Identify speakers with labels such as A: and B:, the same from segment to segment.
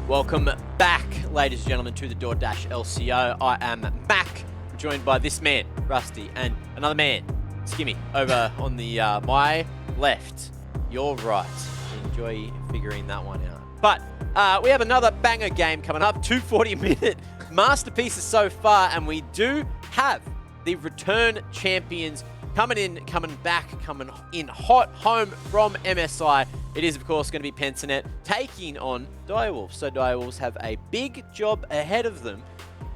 A: Welcome back, ladies and gentlemen, to the DoorDash LCO. I am Mac, joined by this man, Rusty, and another man, Skimmy, over on the my left, your right. Enjoy figuring that one out. But we have another banger game coming up, 240-minute masterpieces so far, and we do have the return champions coming in hot home from MSI. It is, of course, going to be Pensanet taking on Direwolves. So Direwolves have a big job ahead of them.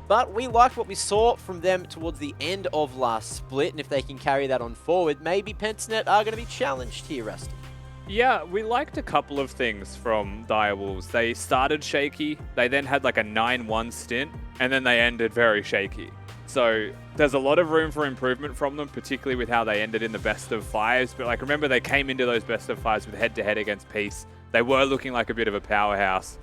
A: But we liked what we saw from them towards the end of last split. And if they can carry that on forward, maybe Pensanet are going to be challenged here, Rusty.
B: Yeah, we liked a couple of things from Direwolves. They started shaky. They then had like a 9-1 stint. And then they ended very shaky. So there's a lot of room for improvement from them, particularly with how they ended in the best of fives. But like, remember, they came into those best of fives with head-to-head against Peace. They were looking like a bit of a powerhouse.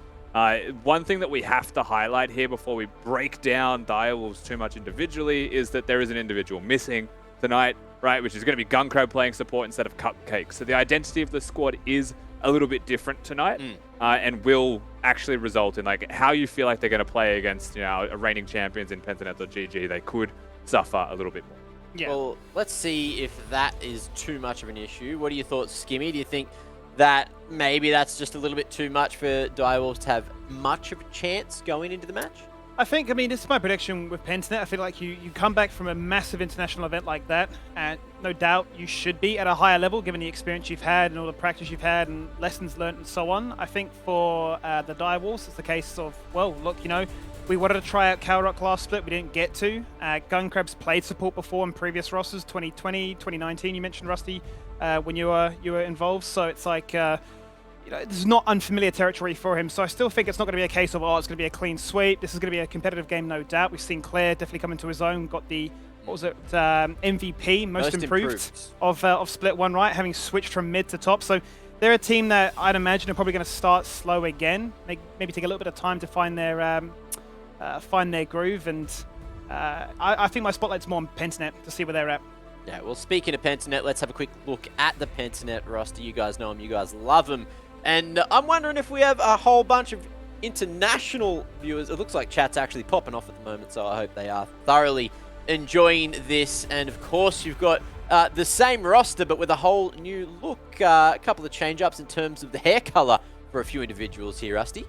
B: One thing that we have to highlight here before we break down Direwolves too much individually is that there is an individual missing tonight, right? Which is going to be Gunkrab playing support instead of Cupcake. So the identity of the squad is a little bit different tonight, and will actually result in like how you feel like they're going to play against, you know, reigning champions in Pensanet or GG. They could suffer a little bit more.
A: Yeah. Well, let's see if that is too much of an issue. What are your thoughts, Skimmy? Do you think that maybe that's just a little bit too much for Direwolves to have much of a chance going into the match?
C: I mean, this is my prediction with Pensanet. I feel like you come back from a massive international event like that, and no doubt you should be at a higher level given the experience you've had and all the practice you've had and lessons learned and so on. I think for the Direwolves, it's the case of, well, look, you know, we wanted to try out Calrock last split. We didn't get to. Gunkrab's played support before in previous rosters, 2020, 2019. You mentioned, Rusty, when you were involved. So it's like, you know, this is not unfamiliar territory for him. So I still think it's not going to be a case of, oh, it's going to be a clean sweep. This is going to be a competitive game, no doubt. We've seen Claire definitely come into his own, got the, what was it, MVP, most improved. Of Split 1, right? Having switched from mid to top. So they're a team that I'd imagine are probably going to start slow again. Maybe take a little bit of time to find their groove. And I think my spotlight's more on Pensanet to see where they're at.
A: Yeah, well, speaking of Pensanet, let's have a quick look at the Pensanet roster. You guys know them. You guys love them. And I'm wondering if we have a whole bunch of international viewers. It looks like chat's actually popping off at the moment, so I hope they are thoroughly enjoying this. And of course, you've got the same roster, but with a whole new look. A couple of change-ups in terms of the hair color for a few individuals here, Rusty.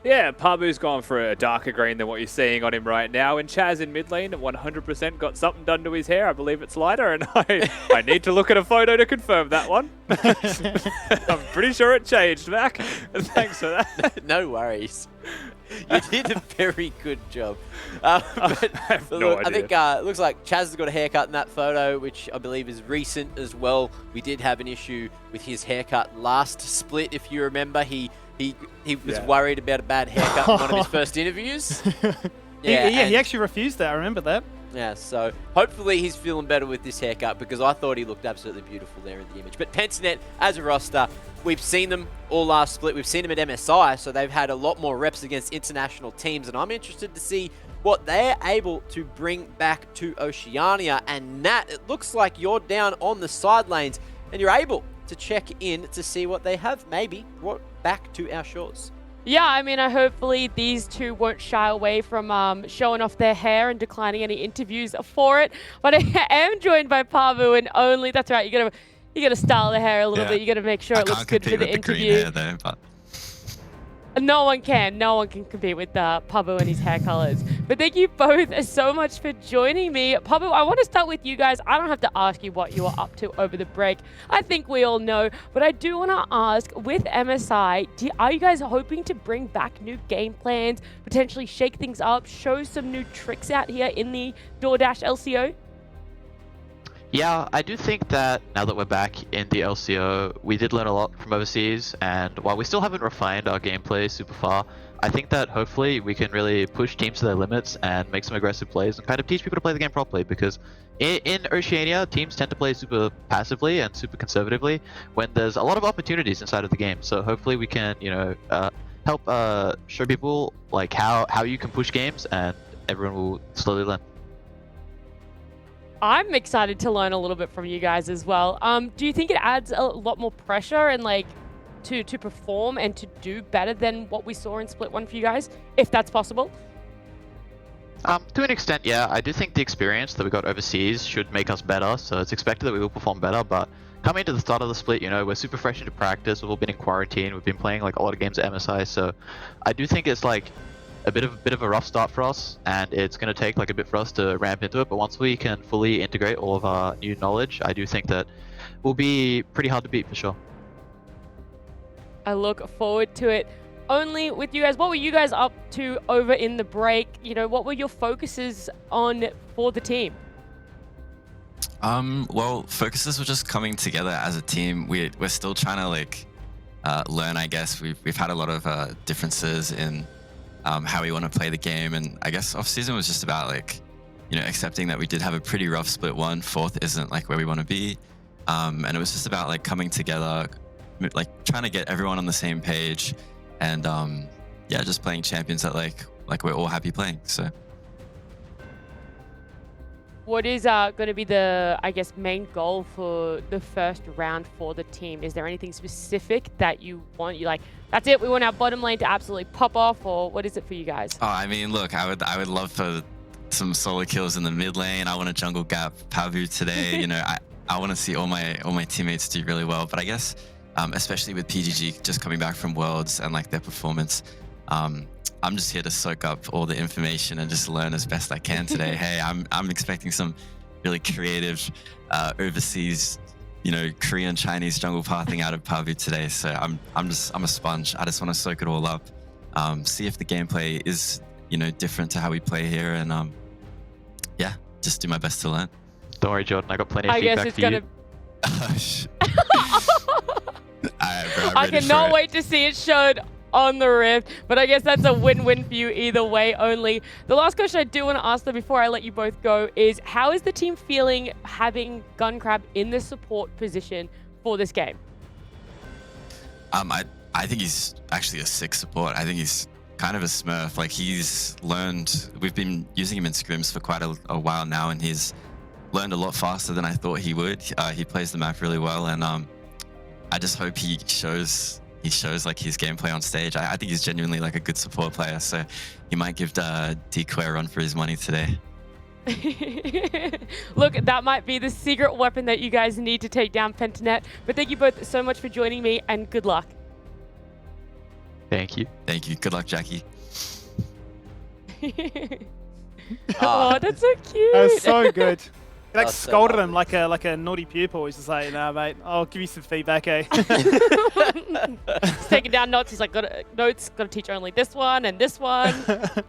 B: Yeah, Pabu's gone for a darker green than what you're seeing on him right now. And Chaz in mid lane, 100% got something done to his hair. I believe it's lighter, and I need to look at a photo to confirm that one. I'm pretty sure it changed, Mac. Thanks for that.
A: No worries. You did a very good job. I think it looks like Chaz has got a haircut in that photo, which I believe is recent as well. We did have an issue with his haircut last split, if you remember. He was worried about a bad haircut in one of his first interviews.
C: He actually refused that. I remember that.
A: Yeah, so hopefully he's feeling better with this haircut, because I thought he looked absolutely beautiful there in the image. But Pensanet, as a roster, we've seen them all last split. We've seen them at MSI, so they've had a lot more reps against international teams, and I'm interested to see what they're able to bring back to Oceania. And Nat, it looks like you're down on the side lanes, and you're able to check in to see what they have maybe brought back to our shores.
D: Yeah, I mean, hopefully these two won't shy away from showing off their hair and declining any interviews for it. But I am joined by Pavu, and only, that's right, you gotta style the hair a little bit. You gotta make sure it looks good for the interview.
E: Green hair though, but
D: No one can compete with Pabu and his hair colors. But thank you both so much for joining me. Pabu, I want to start with you guys. I don't have to ask you what you were up to over the break. I think we all know. But I do want to ask, with MSI, are you guys hoping to bring back new game plans, potentially shake things up, show some new tricks out here in the DoorDash LCO?
E: Yeah, I do think that now that we're back in the LCO, we did learn a lot from overseas, and while we still haven't refined our gameplay super far, I think that hopefully we can really push teams to their limits and make some aggressive plays and kind of teach people to play the game properly, because in Oceania, teams tend to play super passively and super conservatively when there's a lot of opportunities inside of the game. So hopefully we can, help show people like how you can push games, and everyone will slowly learn.
D: I'm excited to learn a little bit from you guys as well. Do you think it adds a lot more pressure and like to perform and to do better than what we saw in Split 1 for you guys, if that's possible?
E: To an extent, yeah. I do think the experience that we got overseas should make us better, so it's expected that we will perform better, but coming to the start of the split, we're super fresh into practice, we've all been in quarantine, we've been playing like a lot of games at MSI, so I do think it's like a bit of a rough start for us, and it's going to take like a bit for us to ramp into it, but once we can fully integrate all of our new knowledge, I do think that we'll be pretty hard to beat for sure.
D: I look forward to it. Only with you guys, what were you guys up to over in the break? What were your focuses on for the team?
F: Well, focuses were just coming together as a team. We're still trying to learn, I guess. We've had a lot of differences in how we want to play the game, and I guess off season was just about accepting that we did have a pretty rough split 1. Fourth isn't like where we want to be, and it was just about like coming together, like trying to get everyone on the same page, and just playing champions that like we're all happy playing. So
D: what is going to be the, I guess, main goal for the first round for the team? Is there anything specific that you want? You like, that's it, we want our bottom lane to absolutely pop off, or what is it for you guys?
F: Oh, I mean, look, I would love for some solo kills in the mid lane. I want to jungle gap Pavu today. I want to see all my teammates do really well. But I guess, especially with PGG just coming back from Worlds and like their performance, I'm just here to soak up all the information and just learn as best I can today. Hey, I'm expecting some really creative overseas, Korean Chinese jungle pathing out of Pavu today. So I'm a sponge. I just want to soak it all up, see if the gameplay is different to how we play here, and just do my best to learn.
E: Don't worry, Jordan. I got plenty of
D: I
E: feedback
D: guess it's
E: for
D: gonna.
E: you.
D: I cannot wait to see it showed on the Rift, but I guess that's a win-win for you either way. Only the last question I do want to ask, though, before I let you both go, is how is the team feeling having Gunkrab in the support position for this game?
F: I think he's actually a sick support. I think he's kind of a smurf. Like, he's learned, we've been using him in scrims for quite a while now, and he's learned a lot faster than I thought he would. He plays the map really well, and I just hope he shows like his gameplay on stage. I think he's genuinely like a good support player, so he might give Decoy a run for his money today.
D: Look, that might be the secret weapon that you guys need to take down Pentanet. But thank you both so much for joining me, and good luck.
E: Thank you.
F: Thank you. Good luck, Jackie.
D: Oh, that's so cute.
C: That's so good. He like
A: That's so
C: scolded him
A: lovely.
C: like a naughty pupil. He's just like, nah, mate, I'll give you some feedback, eh?
D: He's taking down notes. He's like, got to teach only this one and this one.
A: That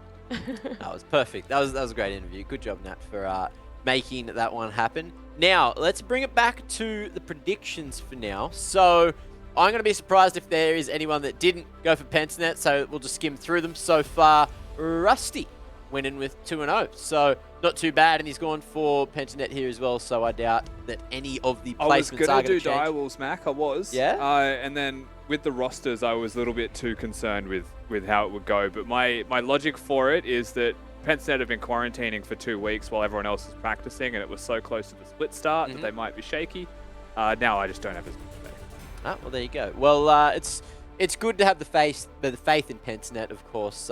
A: was perfect. That was a great interview. Good job, Nat, for making that one happen. Now, let's bring it back to the predictions for now. So, I'm going to be surprised if there is anyone that didn't go for Pentanet, so we'll just skim through them. So far, Rusty winning with 2-0. So, not too bad, and he's gone for Pentanet here as well, so I doubt that any of the placements are going to change.
B: I was going to do Direwolves, Mac. I was.
A: Yeah?
B: And then with the rosters, I was a little bit too concerned with how it would go. But my logic for it is that Pentanet have been quarantining for 2 weeks while everyone else is practicing, and it was so close to the split start that they might be shaky. Now I just don't have as much faith.
A: Ah, well, there you go. Well, it's good to have the faith in Pentanet, of course,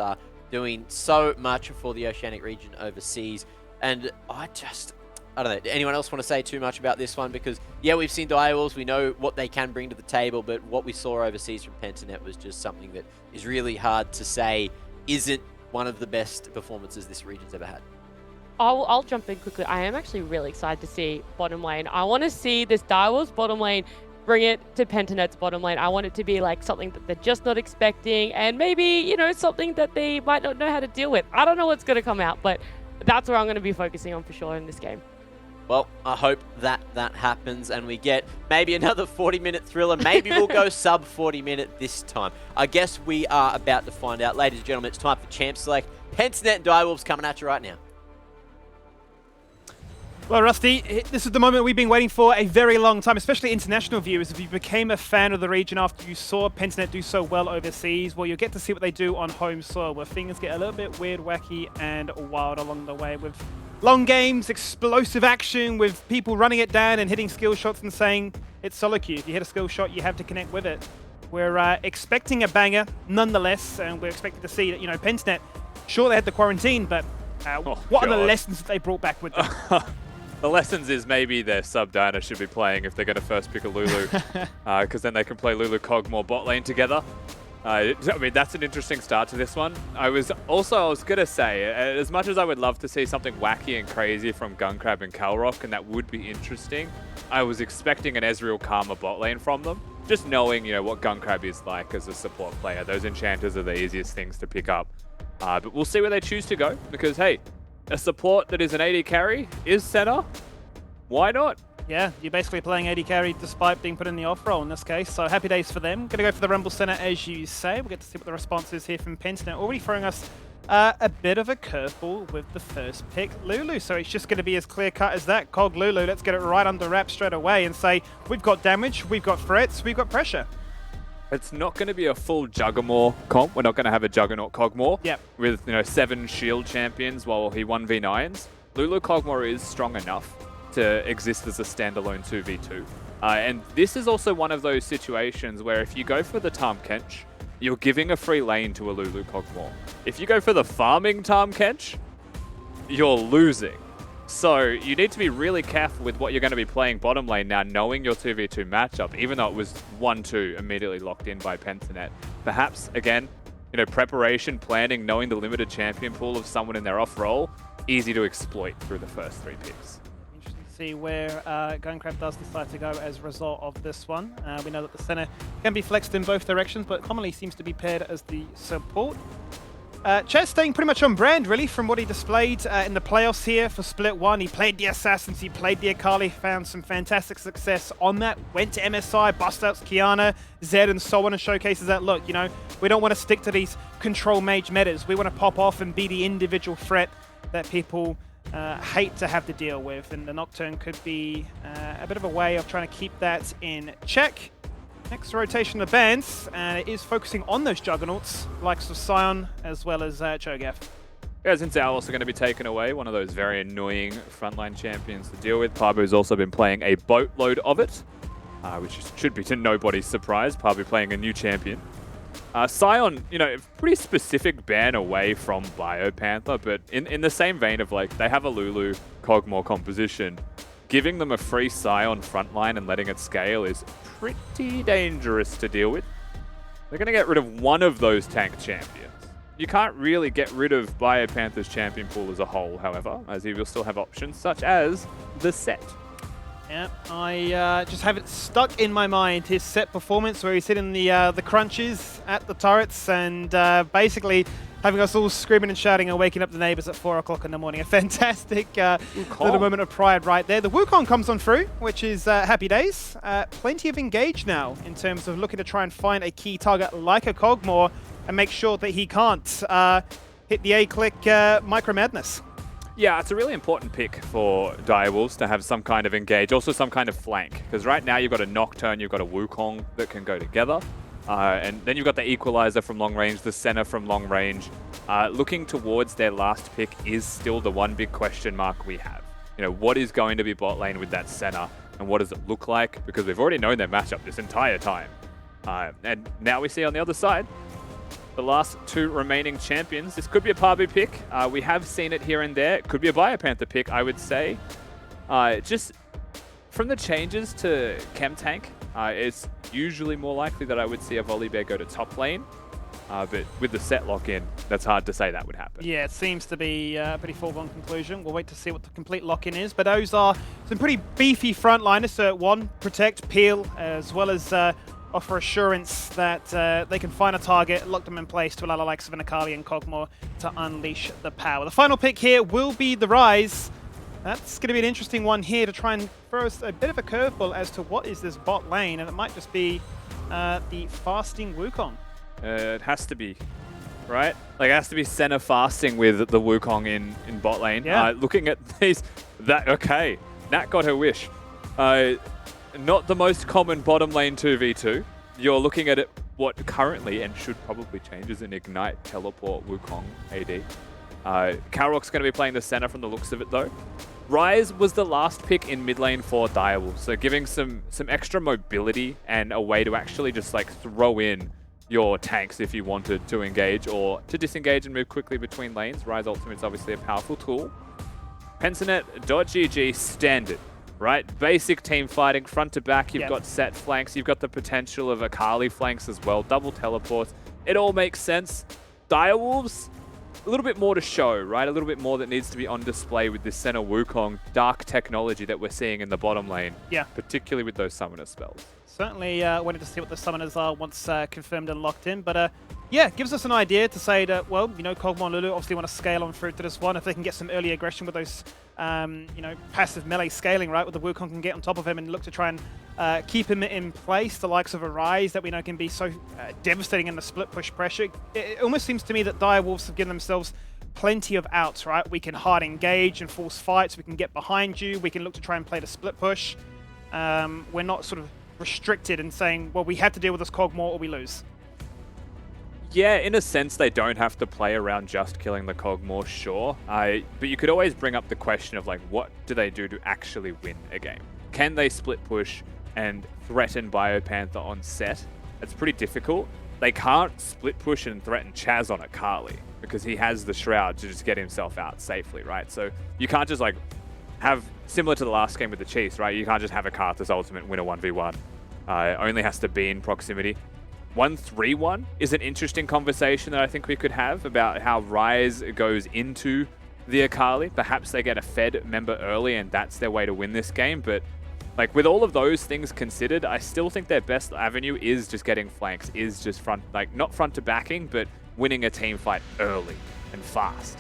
A: doing so much for the Oceanic region overseas. And I don't know. Anyone else want to say too much about this one? Because, yeah, we've seen Direwolves. We know what they can bring to the table, but what we saw overseas from Pentanet was just something that is really hard to say isn't one of the best performances this region's ever had.
D: I'll jump in quickly. I am actually really excited to see bottom lane. I want to see this Direwolves bottom lane bring it to Pentanet's bottom lane. I want it to be like something that they're just not expecting, and maybe, something that they might not know how to deal with. I don't know what's going to come out, but that's where I'm going to be focusing on for sure in this game.
A: Well, I hope that happens and we get maybe another 40-minute thriller. Maybe we'll go sub 40-minute this time. I guess we are about to find out. Ladies and gentlemen, it's time for Champ Select. Pensnet and Direwolves coming at you right now.
C: Well, Rusty, this is the moment we've been waiting for a very long time, especially international viewers. If you became a fan of the region after you saw Pensnet do so well overseas, well, you'll get to see what they do on home soil, where things get a little bit weird, wacky, and wild along the way, with long games, explosive action, with people running it down and hitting skill shots and saying it's solo queue. If you hit a skill shot, you have to connect with it. We're expecting a banger, nonetheless, and we're expecting to see that, Pensnet, sure, they had the quarantine, but what are the lessons that they brought back with them?
B: The lessons is maybe their sub-Diana should be playing if they're going to first pick a Lulu, because then they can play Lulu Kog'Maw bot lane together. I mean, that's an interesting start to this one. I was going to say, as much as I would love to see something wacky and crazy from Gunkrab and Calrock, and that would be interesting, I was expecting an Ezreal Karma bot lane from them. Just knowing, what Gunkrab is like as a support player. Those enchanters are the easiest things to pick up. But we'll see where they choose to go, because, hey, a support that is an AD carry is center. Why not?
C: Yeah, you're basically playing AD carry despite being put in the off role in this case, so happy days for them. Gonna go for the Rumble Center as you say. We'll get to see what the response is here from Pensnet. Already throwing us a bit of a curveball with the first pick, Lulu. So it's just going to be as clear cut as that. Cog Lulu, let's get it right under wraps straight away and say, we've got damage, we've got threats, we've got pressure.
B: It's not going to be a full Juggernaut comp. We're not going to have a Juggernaut Kog'Maw with 7 shield champions while he 1v9s. Lulu Kog'Maw is strong enough to exist as a standalone 2v2. And this is also one of those situations where if you go for the Tahm Kench, you're giving a free lane to a Lulu Kog'Maw. If you go for the farming Tahm Kench, you're losing. So you need to be really careful with what you're going to be playing bottom lane now, knowing your 2v2 matchup, even though it was 1-2 immediately locked in by Pensnet. Perhaps, again, preparation, planning, knowing the limited champion pool of someone in their off role, easy to exploit through the first 3 picks.
C: Interesting to see where Gunkrab does decide to go as a result of this one. We know that the center can be flexed in both directions, but commonly seems to be paired as the support. Chet staying pretty much on brand, really, from what he displayed in the playoffs here for Split 1. He played the Assassins, he played the Akali, found some fantastic success on that, went to MSI, bust out Kiana, Zed, and so on, and showcases that, look, we don't want to stick to these control mage metas. We want to pop off and be the individual threat that people hate to have to deal with, and the Nocturne could be a bit of a way of trying to keep that in check. Next rotation of bands, and it is focusing on those Juggernauts, likes of Sion as well as Cho'Gath.
B: Yeah, since they're also going to be taken away, one of those very annoying frontline champions to deal with. Pabu's also been playing a boatload of it, which should be to nobody's surprise. Pabu playing a new champion. Sion, pretty specific ban away from Biopanther, but in the same vein of they have a Lulu Kog'Maw composition. Giving them a free Sion frontline and letting it scale is pretty dangerous to deal with. They're going to get rid of one of those tank champions. You can't really get rid of Biopanther's champion pool as a whole, however, as he will still have options such as the set.
C: Yeah, I just have it stuck in my mind, his set performance where he's hitting the crunches at the turrets and basically having us all screaming and shouting and waking up the neighbors at 4 o'clock in the morning. A fantastic little moment of pride right there. The Wukong comes on through, which is happy days. Plenty of engage now in terms of looking to try and find a key target like a Kog'Maw and make sure that he can't hit the A-click Micro Madness.
B: Yeah, it's a really important pick for Direwolves to have some kind of engage, also some kind of flank. Because right now you've got a Nocturne, you've got a Wukong that can go together. And then you've got the Equalizer from long range, the Senna from long range. Looking towards their last pick is still the one big question mark we have. What is going to be bot lane with that Senna, and what does it look like? Because we've already known their matchup this entire time. And now we see on the other side, the last 2 remaining champions. This could be a Pabu pick. We have seen it here and there. It could be a Biopanther pick, I would say. Just from the changes to Chem Tank, it's usually more likely that I would see a Volibear go to top lane. But with the set lock-in, that's hard to say that would happen.
C: Yeah, it seems to be a pretty foregone conclusion. We'll wait to see what the complete lock-in is. But those are some pretty beefy frontliners. So one, protect, peel, as well as offer assurance that they can find a target, lock them in place to allow the likes of an Akali and Kog'Maw to unleash the power. The final pick here will be the Rise. That's going to be an interesting one here to try and throw us a bit of a curveball as to what is this bot lane, and it might just be the fasting Wukong.
B: It has to be, right? Like, it has to be center fasting with the Wukong in bot lane.
C: Yeah.
B: Looking at these, okay, Nat got her wish. Not the most common bottom lane 2v2. You're looking at it, what currently, and should probably change, is an Ignite Teleport Wukong AD. Kalrok's going to be playing the center from the looks of it, though. Ryze was the last pick in mid lane for Direwolf, so giving some extra mobility and a way to actually just like throw in your tanks if you wanted to engage or to disengage and move quickly between lanes. Ryze Ultimate is obviously a powerful tool. Pensinet.gg standard, right? Basic team fighting, front to back. You've got set flanks. You've got the potential of Akali flanks as well. Double teleports. It all makes sense. Direwolves, a little bit more to show, right? A little bit more that needs to be on display with this center Wukong dark technology that we're seeing in the bottom lane. Yeah. Particularly with those summoner spells.
C: Certainly wanted to see what the summoners are once confirmed and locked in. But yeah, gives us an idea to say that, well, you know, Kog'Maw and Lulu obviously want to scale on through to this one. If they can get some early aggression with those, you know, passive melee scaling, right, with the Wukong can get on top of him and look to try and keep him in place, the likes of a Ryze that we know can be so devastating in the split push pressure. It almost seems to me that Direwolves have given themselves plenty of outs, right? We can hard engage and force fights. We can get behind you. We can look to try and play the split push. We're not sort of restricted in saying, well, we have to deal with this Kog'Maw or we lose.
B: Yeah, in a sense, they don't have to play around just killing the Kog'Maw, sure. But you could always bring up the question of, like, what do they do to actually win a game? Can they split push and threaten Biopanther on set? It's pretty difficult. They can't split push and threaten Chaz on Akali because he has the Shroud to just get himself out safely, right? So you can't just, like, have, similar to the last game with the Chiefs, right? You can't just have a Karthus ultimate win a 1v1. It only has to be in proximity. 1-3-1 is an interesting conversation that I think we could have about how Ryze goes into the Akali. Perhaps they get a Fed member early and that's their way to win this game. But like with all of those things considered, I still think their best avenue is just getting flanks, is just front, like not front to backing, but winning a team fight early and fast.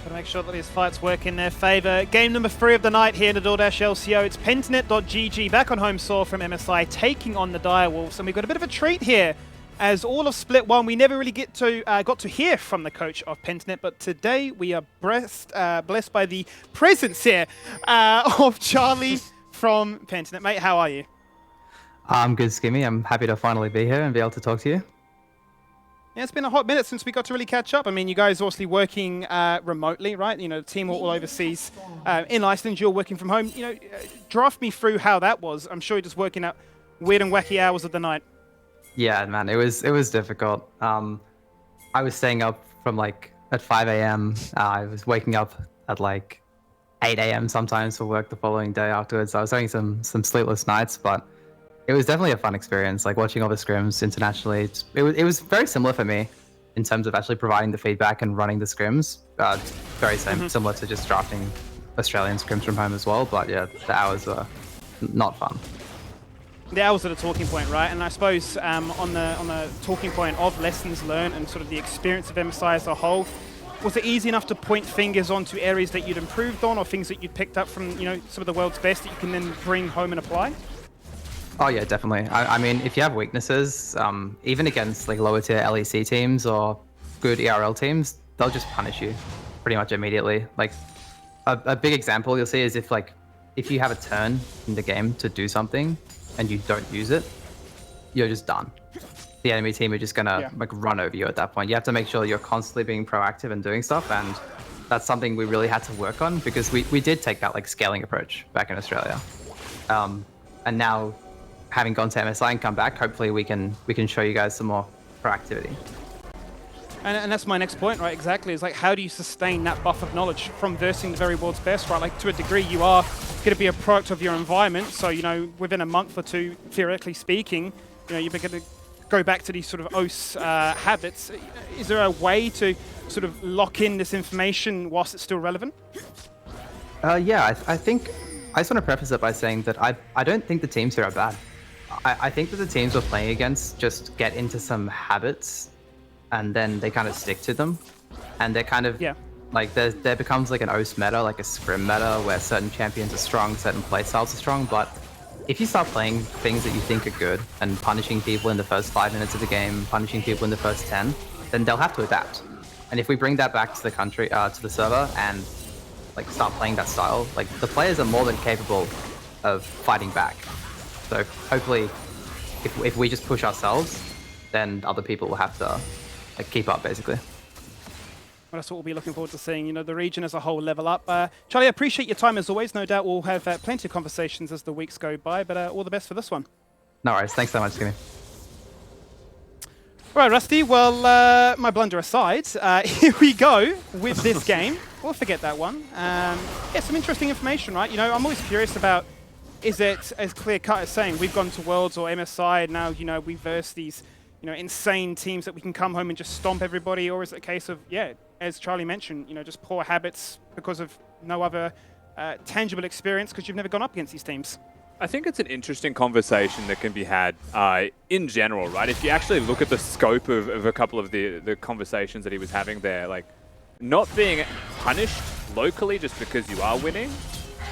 C: Gotta make sure that these fights work in their favor. Game number 3 of the night here in the DoorDash LCO. It's Pentanet.gg back on home soil from MSI taking on the Direwolves. And we've got a bit of a treat here as all of Split 1, we never really got to hear from the coach of Pentanet, but today we are blessed by the presence here of Charlie from Pentanet. Mate, how are you?
G: I'm good, Skimmy. I'm happy to finally be here and be able to talk to you.
C: Yeah, it's been a hot minute since we got to really catch up. I mean, you guys are obviously working remotely, right? You know, the team all overseas in Iceland. You're working from home. You know, draft me through how that was. I'm sure you're just working out weird and wacky hours of the night.
G: Yeah, man, it was difficult. I was staying up from like at 5 a.m. I was waking up at like 8 a.m. sometimes for work the following day afterwards. I was having some sleepless nights, but it was definitely a fun experience, like watching all the scrims internationally. It was very similar for me in terms of actually providing the feedback and running the scrims. Very similar to just drafting Australian scrims from home as well. But yeah, the hours were not fun.
C: The hours are the talking point, right? And I suppose on the talking point of lessons learned and sort of the experience of MSI as a whole, was it easy enough to point fingers onto areas that you'd improved on or things that you'd picked up from, you know, some of the world's best that you can then bring home and apply?
G: Oh yeah, definitely. I mean, if you have weaknesses, even against like lower tier LEC teams or good ERL teams, they'll just punish you pretty much immediately. Like a big example you'll see is if you have a turn in the game to do something and you don't use it, you're just done. The enemy team are just gonna like run over you at that point. You have to make sure you're constantly being proactive and doing stuff, and that's something we really had to work on because we did take that like scaling approach back in Australia, and now, having gone to MSI and come back, hopefully we can show you guys some more proactivity.
C: And that's my next point, right? Exactly. Is like, how do you sustain that buff of knowledge from versing the very world's best, right? Like, to a degree, you are going to be a product of your environment. So, you know, within a month or two, theoretically speaking, you know, you're going to go back to these sort of OS habits. Is there a way to sort of lock in this information whilst it's still relevant?
G: Yeah, I think I just want to preface it by saying that I don't think the teams here are bad. I think that the teams we're playing against just get into some habits and then they kind of stick to them. And they're kind of Like there becomes like an OS meta, like a scrim meta, where certain champions are strong, certain playstyles are strong. But if you start playing things that you think are good and punishing people in the first 5 minutes of the game, punishing people in the first 10, then they'll have to adapt. And if we bring that back to the country, to the server, and like start playing that style, like the players are more than capable of fighting back. So hopefully, if we just push ourselves, then other people will have to like keep up, basically.
C: Well, that's what we'll be looking forward to seeing, you know, the region as a whole level up. Charlie, I appreciate your time as always. No doubt we'll have plenty of conversations as the weeks go by, but all the best for this one.
G: No worries. Thanks so much, Jimmy.
C: All right, Rusty. Well, my blunder aside, here we go with this game. We'll forget that one. Yeah, some interesting information, right? You know, I'm always curious about, is it as clear-cut as saying we've gone to Worlds or MSI and now, you know, we verse these, you know, insane teams that we can come home and just stomp everybody, or is it a case of, yeah, as Charlie mentioned, you know, just poor habits because of no other tangible experience because you've never gone up against these teams?
B: I think it's an interesting conversation that can be had in general, right? If you actually look at the scope of a couple of the conversations that he was having there, like not being punished locally just because you are winning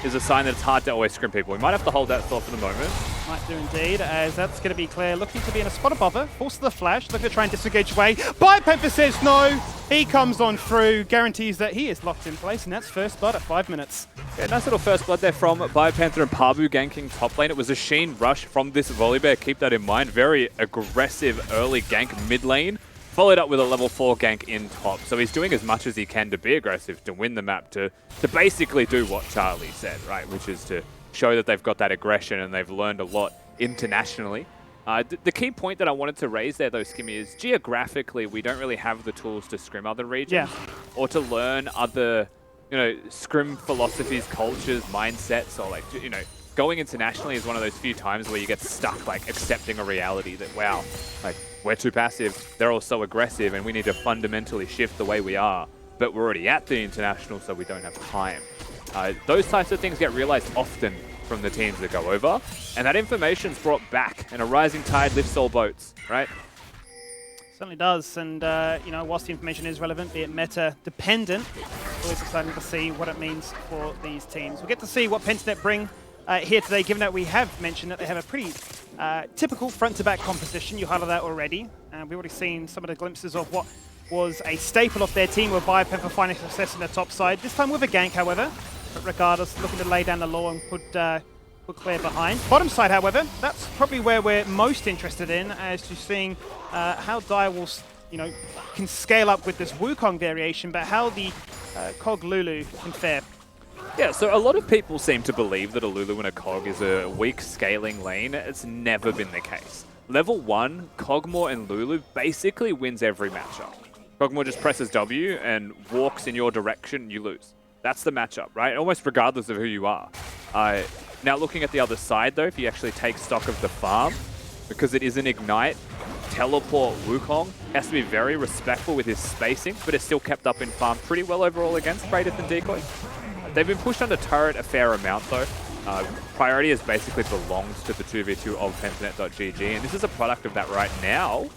B: is a sign that it's hard to always scrim people. We might have to hold that thought for the moment.
C: Might do indeed, as that's going to be Claire looking to be in a spot above her, force of the flash, looking to try and disengage away. Pepper says no, he comes on through, guarantees that he is locked in place, and that's first blood at 5 minutes.
B: Yeah, nice little first blood there from Biopanther and Pabu ganking top lane. It was a Sheen rush from this Volibear, keep that in mind. Very aggressive early gank mid lane, followed up with a level 4 gank in top. So he's doing as much as he can to be aggressive, to win the map, to basically do what Charlie said, right? Which is to show that they've got that aggression and they've learned a lot internationally. The key point that I wanted to raise there, though, Skimmy, is geographically we don't really have the tools to scrim other regions or to learn other, you know, scrim philosophies, cultures, mindsets, or like, you know, going internationally is one of those few times where you get stuck, like, accepting a reality that, wow, like, we're too passive, they're all so aggressive, and we need to fundamentally shift the way we are. But we're already at the international, so we don't have time. Those types of things get realized often from the teams that go over, and that information's brought back, and a rising tide lifts all boats, right?
C: Certainly does, and you know, whilst the information is relevant, be it meta-dependent, it's always exciting to see what it means for these teams. We'll get to see what Pentanet bring here today, given that we have mentioned that they have a pretty typical front-to-back composition. You highlighted that already, and we've already seen some of the glimpses of what was a staple of their team with Biopanther finding success in the top side. This time with a gank, however, but regardless, looking to lay down the law and put Claire behind. Bottom side, however, that's probably where we're most interested in, as to seeing how Direwolves, you know, can scale up with this Wukong variation, but how the Cog Lulu can fare.
B: Yeah, so a lot of people seem to believe that a Lulu and a Cog is a weak scaling lane. It's never been the case. Level 1, Kog'Maw and Lulu basically wins every matchup. Kog'Maw just presses W and walks in your direction, you lose. That's the matchup, right? Almost regardless of who you are. Now looking at the other side though, if you actually take stock of the farm, because it is an Ignite, teleport Wukong, has to be very respectful with his spacing, but it's still kept up in farm pretty well overall against Praedyth and Decoy. They've been pushed under turret a fair amount though. Priority has basically belonged to the 2v2 of Pentanet.gg, and this is a product of that right now.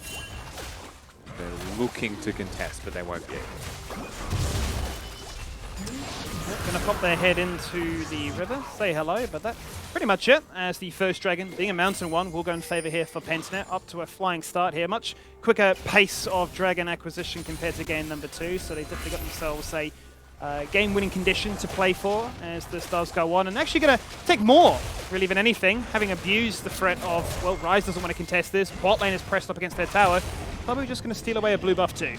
B: They're looking to contest, but they won't be able.
C: Going to pop their head into the river, say hello, but that's pretty much it, as the first dragon, being a mountain one, will go in favour here for Pentanet, up to a flying start here. Much quicker pace of dragon acquisition compared to game number 2, so they've definitely got themselves a game-winning condition to play for as this does go on, and actually going to take more, really, than anything, having abused the threat of, well, Ryze doesn't want to contest this, bot lane is pressed up against their tower, probably just going to steal away a blue buff too.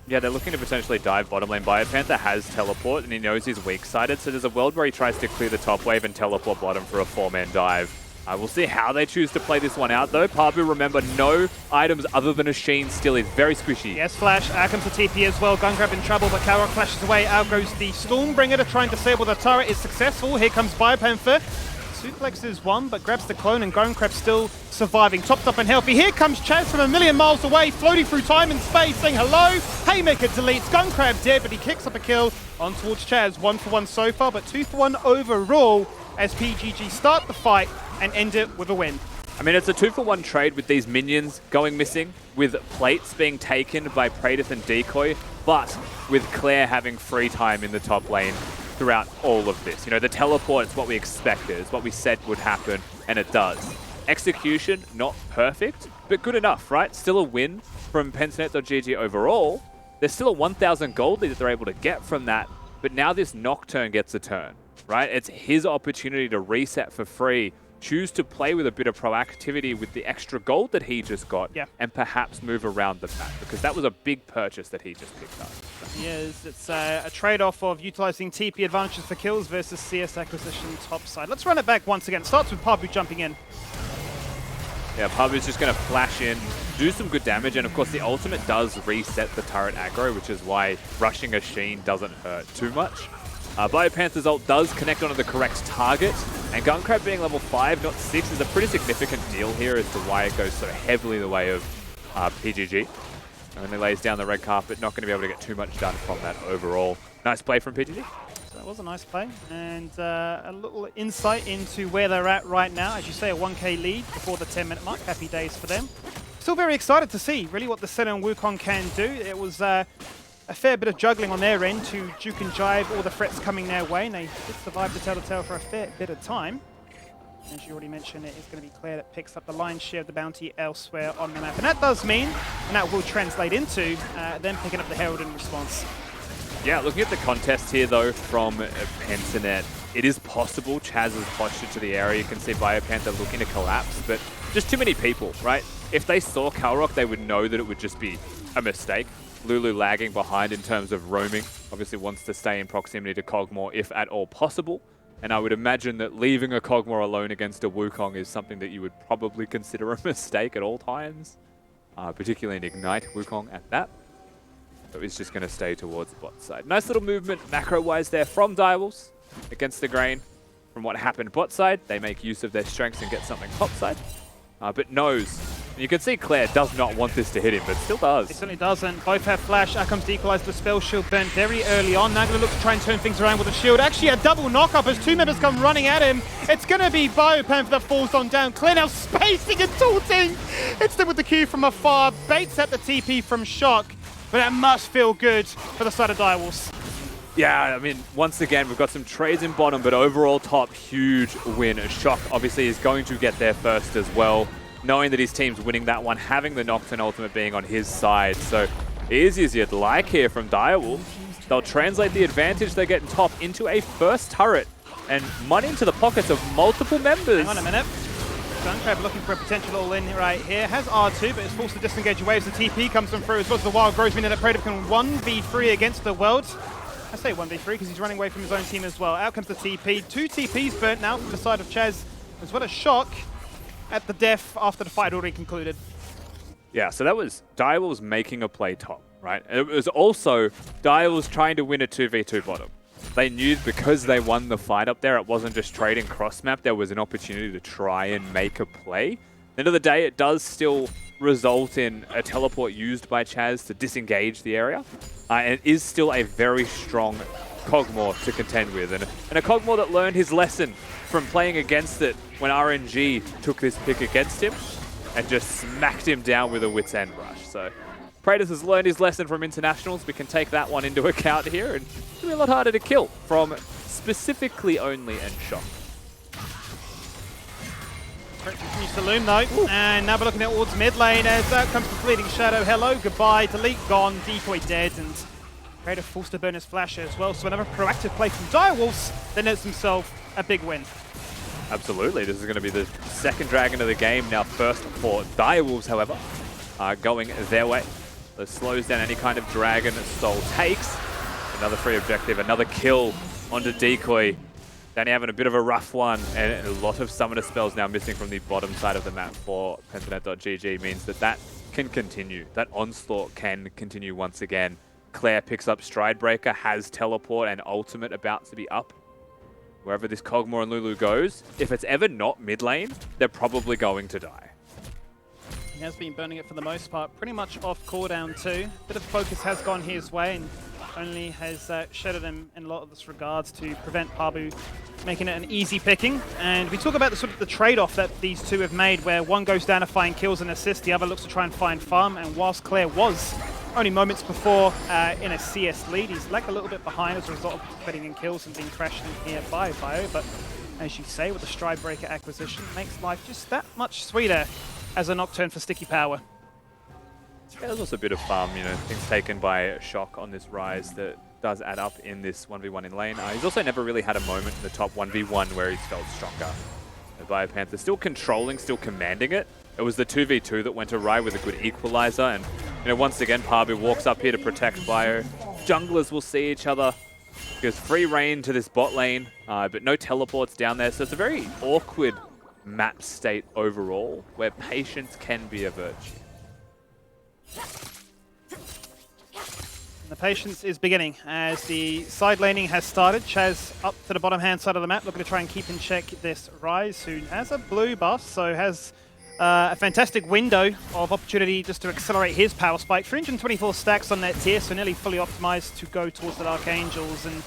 B: Yeah, they're looking to potentially dive bottom lane. Biopanther has teleport, and he knows he's weak-sided, so there's a world where he tries to clear the top wave and teleport bottom for a 4-man dive. We'll see how they choose to play this one out, though. Pabu, remember, no items other than a Sheen still is very squishy.
C: Yes, Flash. Out comes the TP as well. Gungrab in trouble, but Kalrock flashes away. Out goes the Stormbringer to try and disable the turret. Is successful. Here comes Biopanther. Suplexes one, but grabs the clone, and Gungrab still surviving. Topped up and healthy. Here comes Chaz from a million miles away, floating through time and space, saying hello. Haymaker deletes. Gungrab dead, but he kicks up a kill on towards Chaz. 1 for 1 so far, but 2 for 1 overall as PGG start the fight and end it with a win.
B: I mean, it's a 2 for 1 trade with these minions going missing, with plates being taken by Praedyth and Decoy. but with Claire having free time in the top lane throughout all of this. You know, the teleport is what we expected, it's what we said would happen, and it does. Execution, not perfect, but good enough, right? Still a win from Pensanet.gg overall. There's still a 1,000 gold lead that they're able to get from that, but now this Nocturne gets a turn, right? It's his opportunity to reset for free, choose to play with a bit of proactivity with the extra gold that he just got, and perhaps move around the map, because that was a big purchase that he just picked up.
C: Yes, it's a trade-off of utilizing TP advantages for kills versus CS acquisition top side. Let's run it back once again. Starts with Pabu jumping in.
B: Yeah, Pabu's just going to flash in, do some good damage, and of course the ultimate does reset the turret aggro, which is why rushing a Sheen doesn't hurt too much. Biopanther's ult does connect onto the correct target, and Gunkrab being level 5, not 6, is a pretty significant deal here as to why it goes so heavily the way of PGG. Only lays down the red carpet, not going to be able to get too much done from that overall. Nice play from PGG.
C: So that was a nice play, and a little insight into where they're at right now. As you say, a 1k lead before the 10-minute mark. Happy days for them. Still very excited to see really what the Senna and Wukong can do. It was a fair bit of juggling on their end to juke and jive all the threats coming their way, and they did survive the Telltale for a fair bit of time. As you already mentioned, it is going to be Claire that picks up the lion's share of the bounty elsewhere on the map. And that does mean, and that will translate into, them picking up the Herald in response.
B: Yeah, looking at the contest here, though, from Pensanet, it is possible Chaz has postured to the area. You can see Biopanther looking to collapse, but just too many people, right? If they saw Kalrock, they would know that it would just be a mistake. Lulu lagging behind in terms of roaming. Obviously wants to stay in proximity to Kog'Maw if at all possible. And I would imagine that leaving a Kog'Maw alone against a Wukong is something that you would probably consider a mistake at all times. Particularly in Ignite Wukong at that. So he's just going to stay towards the bot side. Nice little movement macro-wise there from Direwolves against the grain. From what happened bot side, they make use of their strengths and get something top side. But knows. You can see Claire does not want this to hit him, but still does.
C: It certainly doesn't. Both have flash. Out comes the equalizer. The spell shield burnt very early on. Now going to look to try and turn things around with a shield. Actually, a double knock-up as two members come running at him. It's going to be Biopanther that falls on down. Claire now spacing and taunting. It's them with the Q from afar. Baits at the TP from Shock. But that must feel good for the side of Direwolves.
B: Yeah, I mean, once again, we've got some trades in bottom, but overall top, huge win. Shock obviously is going to get there first as well, knowing that his team's winning that one, having the Nocturne ultimate being on his side. So easy as you'd like here from Direwolf. They'll translate the advantage they get in top into a first turret and money into the pockets of multiple members.
C: Hang on a minute. Gunkrab looking for a potential all-in right here. Has R2, but is forced to disengage away as the TP comes from through as well as the Wild grows, meaning that Predator can 1v3 against the world. I say 1v3 because he's running away from his own team as well. Out comes the TP. Two TPs burnt now from the side of Chaz, as well as Shock at the death after the fight already concluded.
B: Yeah, so that was Direwolves making a play top, right? It was also Direwolves trying to win a 2v2 bottom. They knew because they won the fight up there, it wasn't just trading cross-map, there was an opportunity to try and make a play. At the end of the day, it does still result in a teleport used by Chaz to disengage the area. And it is still a very strong Kog'Maw to contend with. And a Kog'Maw that learned his lesson from playing against it when RNG took this pick against him and just smacked him down with a Wit's End rush. So Praetus has learned his lesson from internationals. We can take that one into account here, and it'll be a lot harder to kill from specifically Only and Shock.
C: Continues to loom though, and now we're looking at towards mid lane as out comes the Fleeting Shadow. Hello, goodbye, delete, gone, decoy dead, and Praetor forced to burn his flash as well. So another proactive play from Direwolves that nets himself a big win.
B: Absolutely, this is going to be the second dragon of the game now. First for Direwolves, however, going their way. This slows down any kind of dragon that Soul takes. Another free objective, another kill onto Decoy. Danny having a bit of a rough one, and a lot of summoner spells now missing from the bottom side of the map for Pensanet.gg means that that can continue. That onslaught can continue once again. Claire picks up Stridebreaker, has teleport and ultimate about to be up. Wherever this Kog'Maw and Lulu goes, if it's ever not mid lane, they're probably going to die.
C: He has been burning it for the most part, pretty much off cooldown too. Bit of focus has gone his way, and Only has shadowed him in a lot of this regards to prevent Pabu making it an easy picking. And we talk about the sort of the trade-off that these two have made, where one goes down to find kills and assists, the other looks to try and find farm. And whilst Claire was only moments before in a CS lead. He's lagged a little bit behind as a result of participating in kills and being crashed in here by Bio, but as you say, with the Stride Breaker acquisition, makes life just that much sweeter as a Nocturne for sticky power.
B: Yeah, there's also a bit of farm, things taken by Shock on this Rise that does add up in this 1v1 in lane. He's also never really had a moment in the top 1v1 where he's felt stronger. The Biopanther still controlling, still commanding it. It was the 2v2 that went awry with a good equalizer, and once again Pabu walks up here to protect Bio. Junglers will see each other. Gives free reign to this bot lane, but no teleports down there, so it's a very awkward map state overall, where patience can be a virtue.
C: The patience is beginning as the side laning has started. Chaz up to the bottom hand side of the map, looking to try and keep in check this Rise, who has a blue buff, so has a fantastic window of opportunity just to accelerate his power spike. 324 stacks on that tier, so nearly fully optimized to go towards the Dark Angels and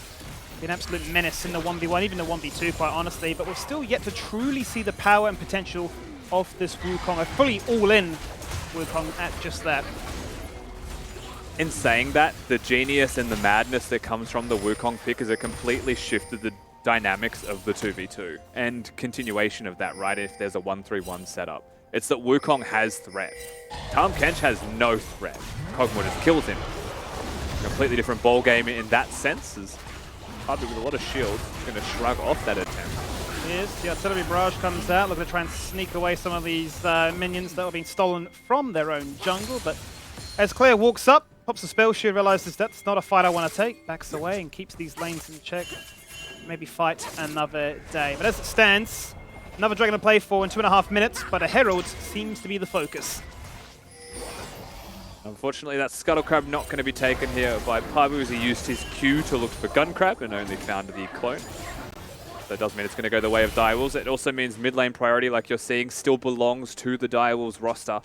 C: be an absolute menace in the 1v1, even the 1v2 quite honestly, but we're still yet to truly see the power and potential of this Wukong, a fully all-in Wukong at just that.
B: In saying that, the genius and the madness that comes from the Wukong pick is it completely shifted the dynamics of the 2v2 and continuation of that, right, if there's a 1-3-1 setup. It's that Wukong has threat. Tahm Kench has no threat. Kog'Maw just kills him. Completely different ball game in that sense, as Pabu with a lot of shields is going to shrug off that attempt.
C: Yes, the artillery barrage comes out, looking to try and sneak away some of these minions that are being stolen from their own jungle, but as Claire walks up, pops a spell shield, realizes that's not a fight I want to take, backs away and keeps these lanes in check. Maybe fight another day. But as it stands, another dragon to play for in 2.5 minutes, but a Herald seems to be the focus.
B: Unfortunately, that Scuttle Crab not going to be taken here by Pabu as he used his Q to look for Gun Crab and only found the clone. So it does mean it's going to go the way of Direwolves. It also means mid lane priority, like you're seeing, still belongs to the Direwolves roster.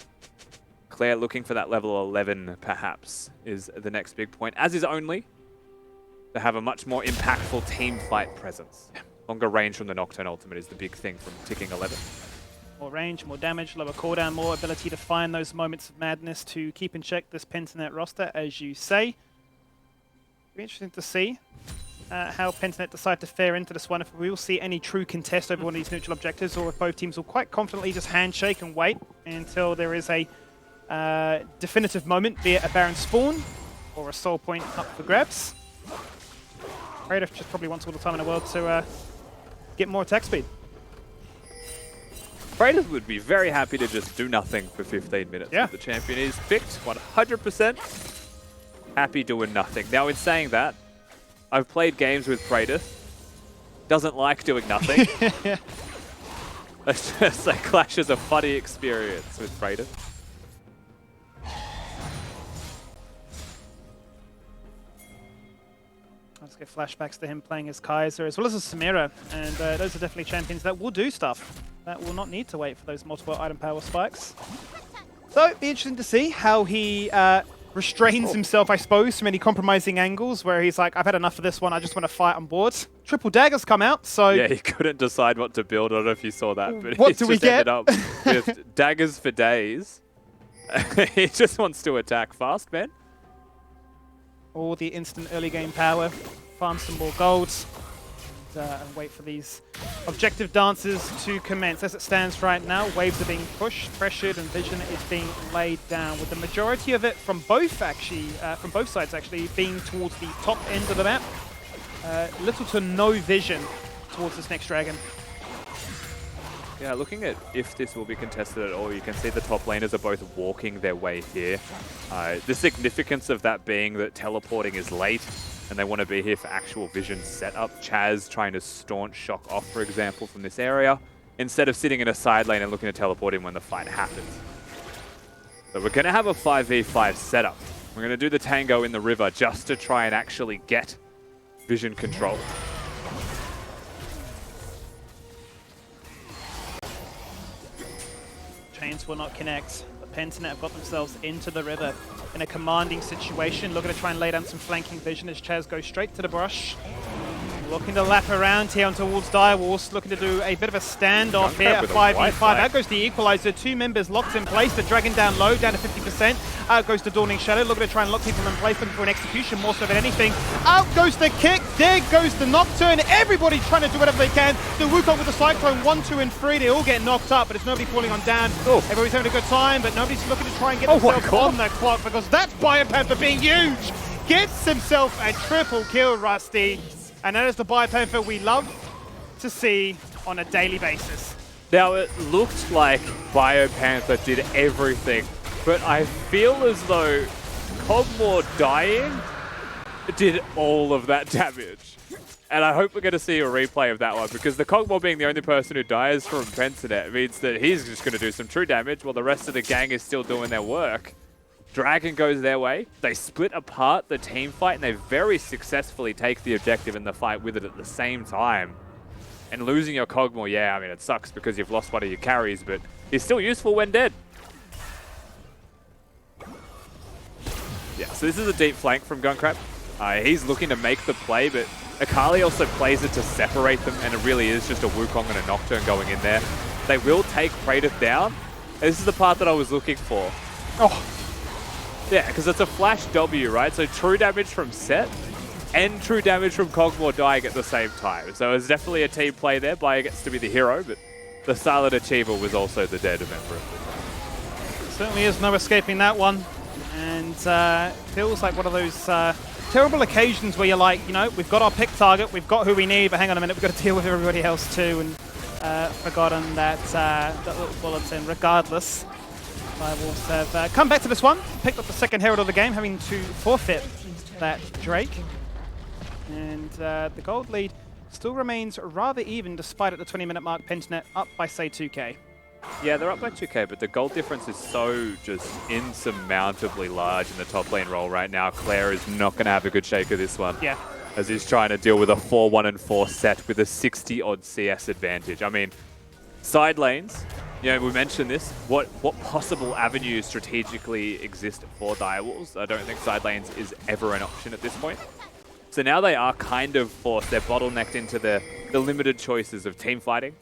B: Claire looking for that level 11, perhaps, is the next big point, as is only to have a much more impactful team fight presence. Longer range from the Nocturne ultimate is the big thing from ticking 11.
C: More range, more damage, lower cooldown, more ability to find those moments of madness to keep in check this Pentanet roster, as you say. It'll be interesting to see how Pentanet decide to fare into this one, if we will see any true contest over one of these neutral objectives, or if both teams will quite confidently just handshake and wait until there is a definitive moment, be it a Baron spawn or a soul point up for grabs. Kratos just probably wants all the time in the world to get more attack speed.
B: Kratos would be very happy to just do nothing for 15 minutes.
C: Yeah.
B: The champion is picked, 100% happy doing nothing. Now, in saying that, I've played games with Kratos. Doesn't like doing nothing. Let's just say Clash is a funny experience with Kratos.
C: Let's get flashbacks to him playing as Kaiser as well as Samira, and those are definitely champions that will do stuff, that will not need to wait for those multiple item power spikes. So it'd be interesting to see how he restrains himself, I suppose, from any compromising angles where he's like, I've had enough of this one, I just want to fight on board. Triple daggers come out, so...
B: Yeah, he couldn't decide what to build. I don't know if you saw that, but
C: what
B: he
C: do we
B: just
C: get?
B: ended up with daggers for days. He just wants to attack fast, man.
C: All the instant early game power, farm some more golds, and wait for these objective dances to commence. As it stands right now, waves are being pushed, pressured, and vision is being laid down, with the majority of it from both sides actually being towards the top end of the map. Little to no vision towards this next dragon.
B: Yeah, looking at if this will be contested at all, you can see the top laners are both walking their way here. The significance of that being that teleporting is late and they want to be here for actual vision setup. Chaz trying to staunch Shock off, for example, from this area, instead of sitting in a side lane and looking to teleport in when the fight happens. So we're going to have a 5v5 setup. We're going to do the tango in the river just to try and actually get vision control.
C: Chains will not connect, but Pentanet have got themselves into the river in a commanding situation, looking to try and lay down some flanking vision as Chaz goes straight to the brush. Looking to lap around here on towards Direwolves, looking to do a bit of a standoff here, a 5v5. Out goes the equalizer, two members locked in place, the dragon down low, down to 50%. 100%. Out goes the Dawning Shadow, looking to try and lock people in place, looking for an execution more so than anything. Out goes the kick, there goes the Nocturne. Everybody trying to do whatever they can. The Wukong with the Cyclone, 1, 2, and 3. They all get knocked up, but it's nobody falling on down. Everybody's having a good time, but nobody's looking to try and get themselves on the clock because that's Biopanther being huge. Gets himself a triple kill, Rusty. And that is the Biopanther we love to see on a daily basis.
B: Now, it looked like Biopanther did everything, but I feel as though Cogmore dying did all of that damage. And I hope we're going to see a replay of that one, because the Cogmore being the only person who dies from Pensinet means that he's just going to do some true damage while the rest of the gang is still doing their work. Dragon goes their way. They split apart the team fight, and they very successfully take the objective and the fight with it at the same time. And losing your Cogmore, yeah, I mean, it sucks because you've lost one of your carries, but he's still useful when dead. Yeah, so this is a deep flank from Gunkrab. He's looking to make the play, but Akali also plays it to separate them, and it really is just a Wukong and a Nocturne going in there. They will take Praetor down. And this is the part that I was looking for. Oh, yeah, because it's a flash W, right? So true damage from Set and true damage from Cogmore dying at the same time. So it's definitely a team play there. Bayer gets to be the hero, but the silent achiever was also the dead member of the
C: Certainly is no escaping that one. And feels like one of those terrible occasions where you're like, you know, we've got our pick target, we've got who we need, but hang on a minute, we've got to deal with everybody else too. And forgotten that, that little bulletin. Regardless, Direwolves have come back to this one, picked up the second Herald of the game, having to forfeit that Drake. And the gold lead still remains rather even, despite at the 20-minute mark, Pensinet up by, say, 2k.
B: Yeah, they're up by 2k, but the gold difference is so just insurmountably large in the top lane role right now. Claire is not going to have a good shake of this one.
C: Yeah. As
B: he's trying to deal with a 4-1 and 4 set with a 60-odd CS advantage. I mean, side lanes, you know, we mentioned this. What possible avenues strategically exist for Direwolves? I don't think side lanes is ever an option at this point. So now they are kind of forced. They're bottlenecked into the limited choices of team fighting,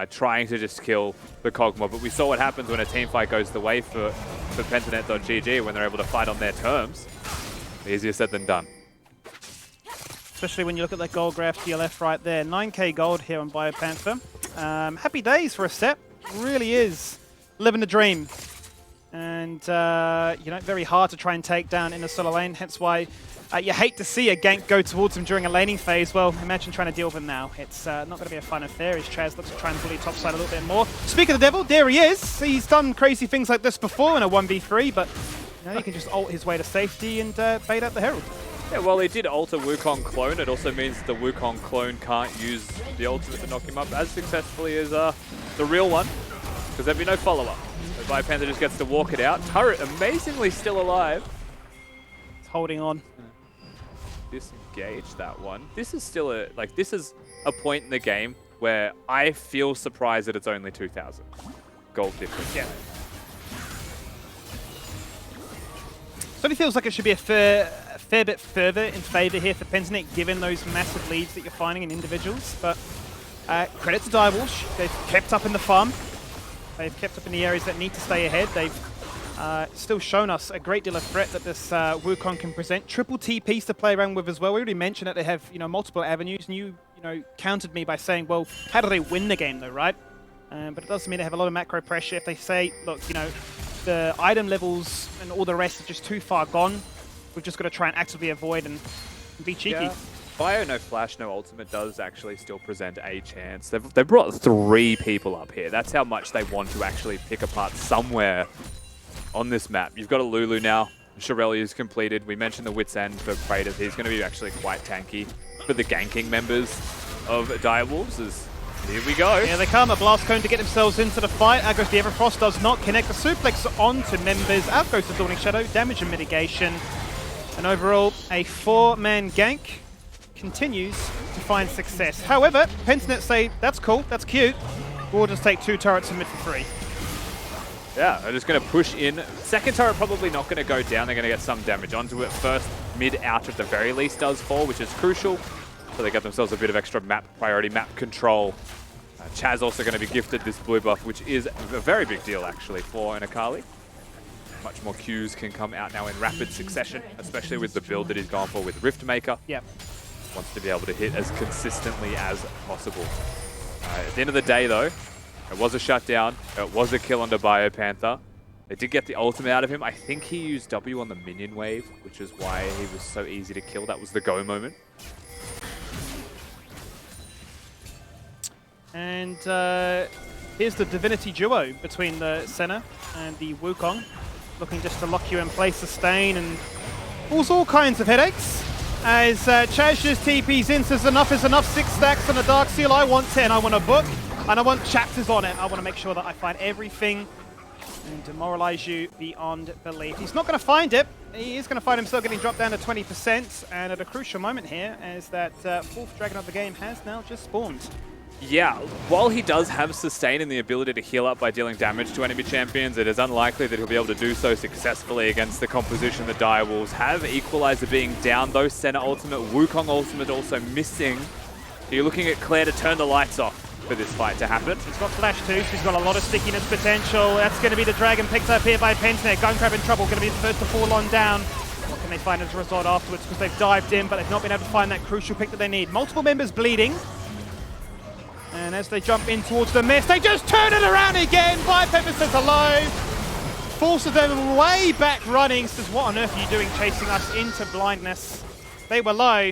B: trying to just kill the Cogmore. But we saw what happens when a team fight goes the way for Pensinet.gg when they're able to fight on their terms. Easier said than done.
C: Especially when you look at that gold graph to your left right there. 9k gold here on Biopanther. Happy days for a set. Really is living the dream. And, you know, very hard to try and take down in the solo lane. Hence why you hate to see a gank go towards him during a laning phase. Well, imagine trying to deal with him now. It's not going to be a fun affair as Chaz looks to try and bully topside a little bit more. Speaking of the devil, there he is. He's done crazy things like this before in a 1v3, but you know, he can just ult his way to safety and bait out the Herald.
B: Yeah, well, he did alter Wukong clone. It also means the Wukong clone can't use the ultimate to knock him up as successfully as the real one, because there'd be no follow-up. So Biopanther just gets to walk it out. Turret amazingly still alive.
C: It's holding on.
B: Disengage that one. This is still this is a point in the game where I feel surprised that it's only 2,000 gold difference.
C: Yeah. So it feels like it should be a fair bit further in favour here for Pensinet, given those massive leads that you're finding in individuals. But credit to Direwolves. They've kept up in the farm. They've kept up in the areas that need to stay ahead. They've still shown us a great deal of threat that this Wukong can present. Triple TPs to play around with as well. We already mentioned that they have, you know, multiple avenues, and you know, countered me by saying, well, how do they win the game though, right? But it doesn't mean they have a lot of macro pressure. If they say, look, you know, the item levels and all the rest are just too far gone, we've just got to try and actively avoid and be cheeky.
B: Yeah. Bio, no flash, no ultimate does actually still present a chance. They've brought 3 people up here. That's how much they want to actually pick apart somewhere on this map. You've got a Lulu now. Shirelli is completed. We mentioned the Wit's End for Praetor. He's going to be actually quite tanky for the ganking members of Direwolves. Here we go.
C: Here they come. A blast cone to get themselves into the fight. Out goes the Everfrost, does not connect. The suplex on to members. Out goes the Dawning Shadow. Damage and mitigation. And overall, a 4-man gank continues to find success. However, Pensinet say, that's cool, that's cute. We'll just take 2 turrets and mid for free.
B: Yeah, they're just going to push in. Second turret probably not going to go down. They're going to get some damage onto it. First, mid out at the very least does fall, which is crucial. So they get themselves a bit of extra map priority, map control. Chaz also going to be gifted this blue buff, which is a very big deal, actually, for an Akali. Much more Qs can come out now in rapid succession, especially with the build that he's gone for with Riftmaker.
C: Yep.
B: Wants to be able to hit as consistently as possible. At the end of the day, though, it was a shutdown. It was a kill onto Biopanther. They did get the ultimate out of him. I think he used W on the minion wave, which is why he was so easy to kill. That was the go moment.
C: And here's the Divinity duo between the Senna and the Wukong. Looking just to lock you in place, sustain, and cause all kinds of headaches. As Chaz just TPs in, says enough is enough, 6 stacks on a Dark Seal. I want 10, I want a book, and I want chapters on it. I want to make sure that I find everything and demoralize you beyond belief. He's not going to find it. He is going to find himself getting dropped down to 20%, and at a crucial moment here, as that 4th dragon of the game has now just spawned.
B: Yeah, while he does have sustain and the ability to heal up by dealing damage to enemy champions, it is unlikely that he'll be able to do so successfully against the composition the Direwolves have. Equalizer being down, though, Senna ultimate, Wukong ultimate also missing. You're looking at Claire to turn the lights off for this fight to happen.
C: He's got flash too, so he's got a lot of stickiness potential. That's going to be the dragon picked up here by Pentnet. Gunkrab in trouble, going to be the first to fall on down. What can they find as a result afterwards? Because they've dived in, but they've not been able to find that crucial pick that they need. Multiple members bleeding. And as they jump in towards the mist, they just turn it around again. Biopepper says hello. Forces them way back running. Says, what on earth are you doing chasing us into blindness? They were low,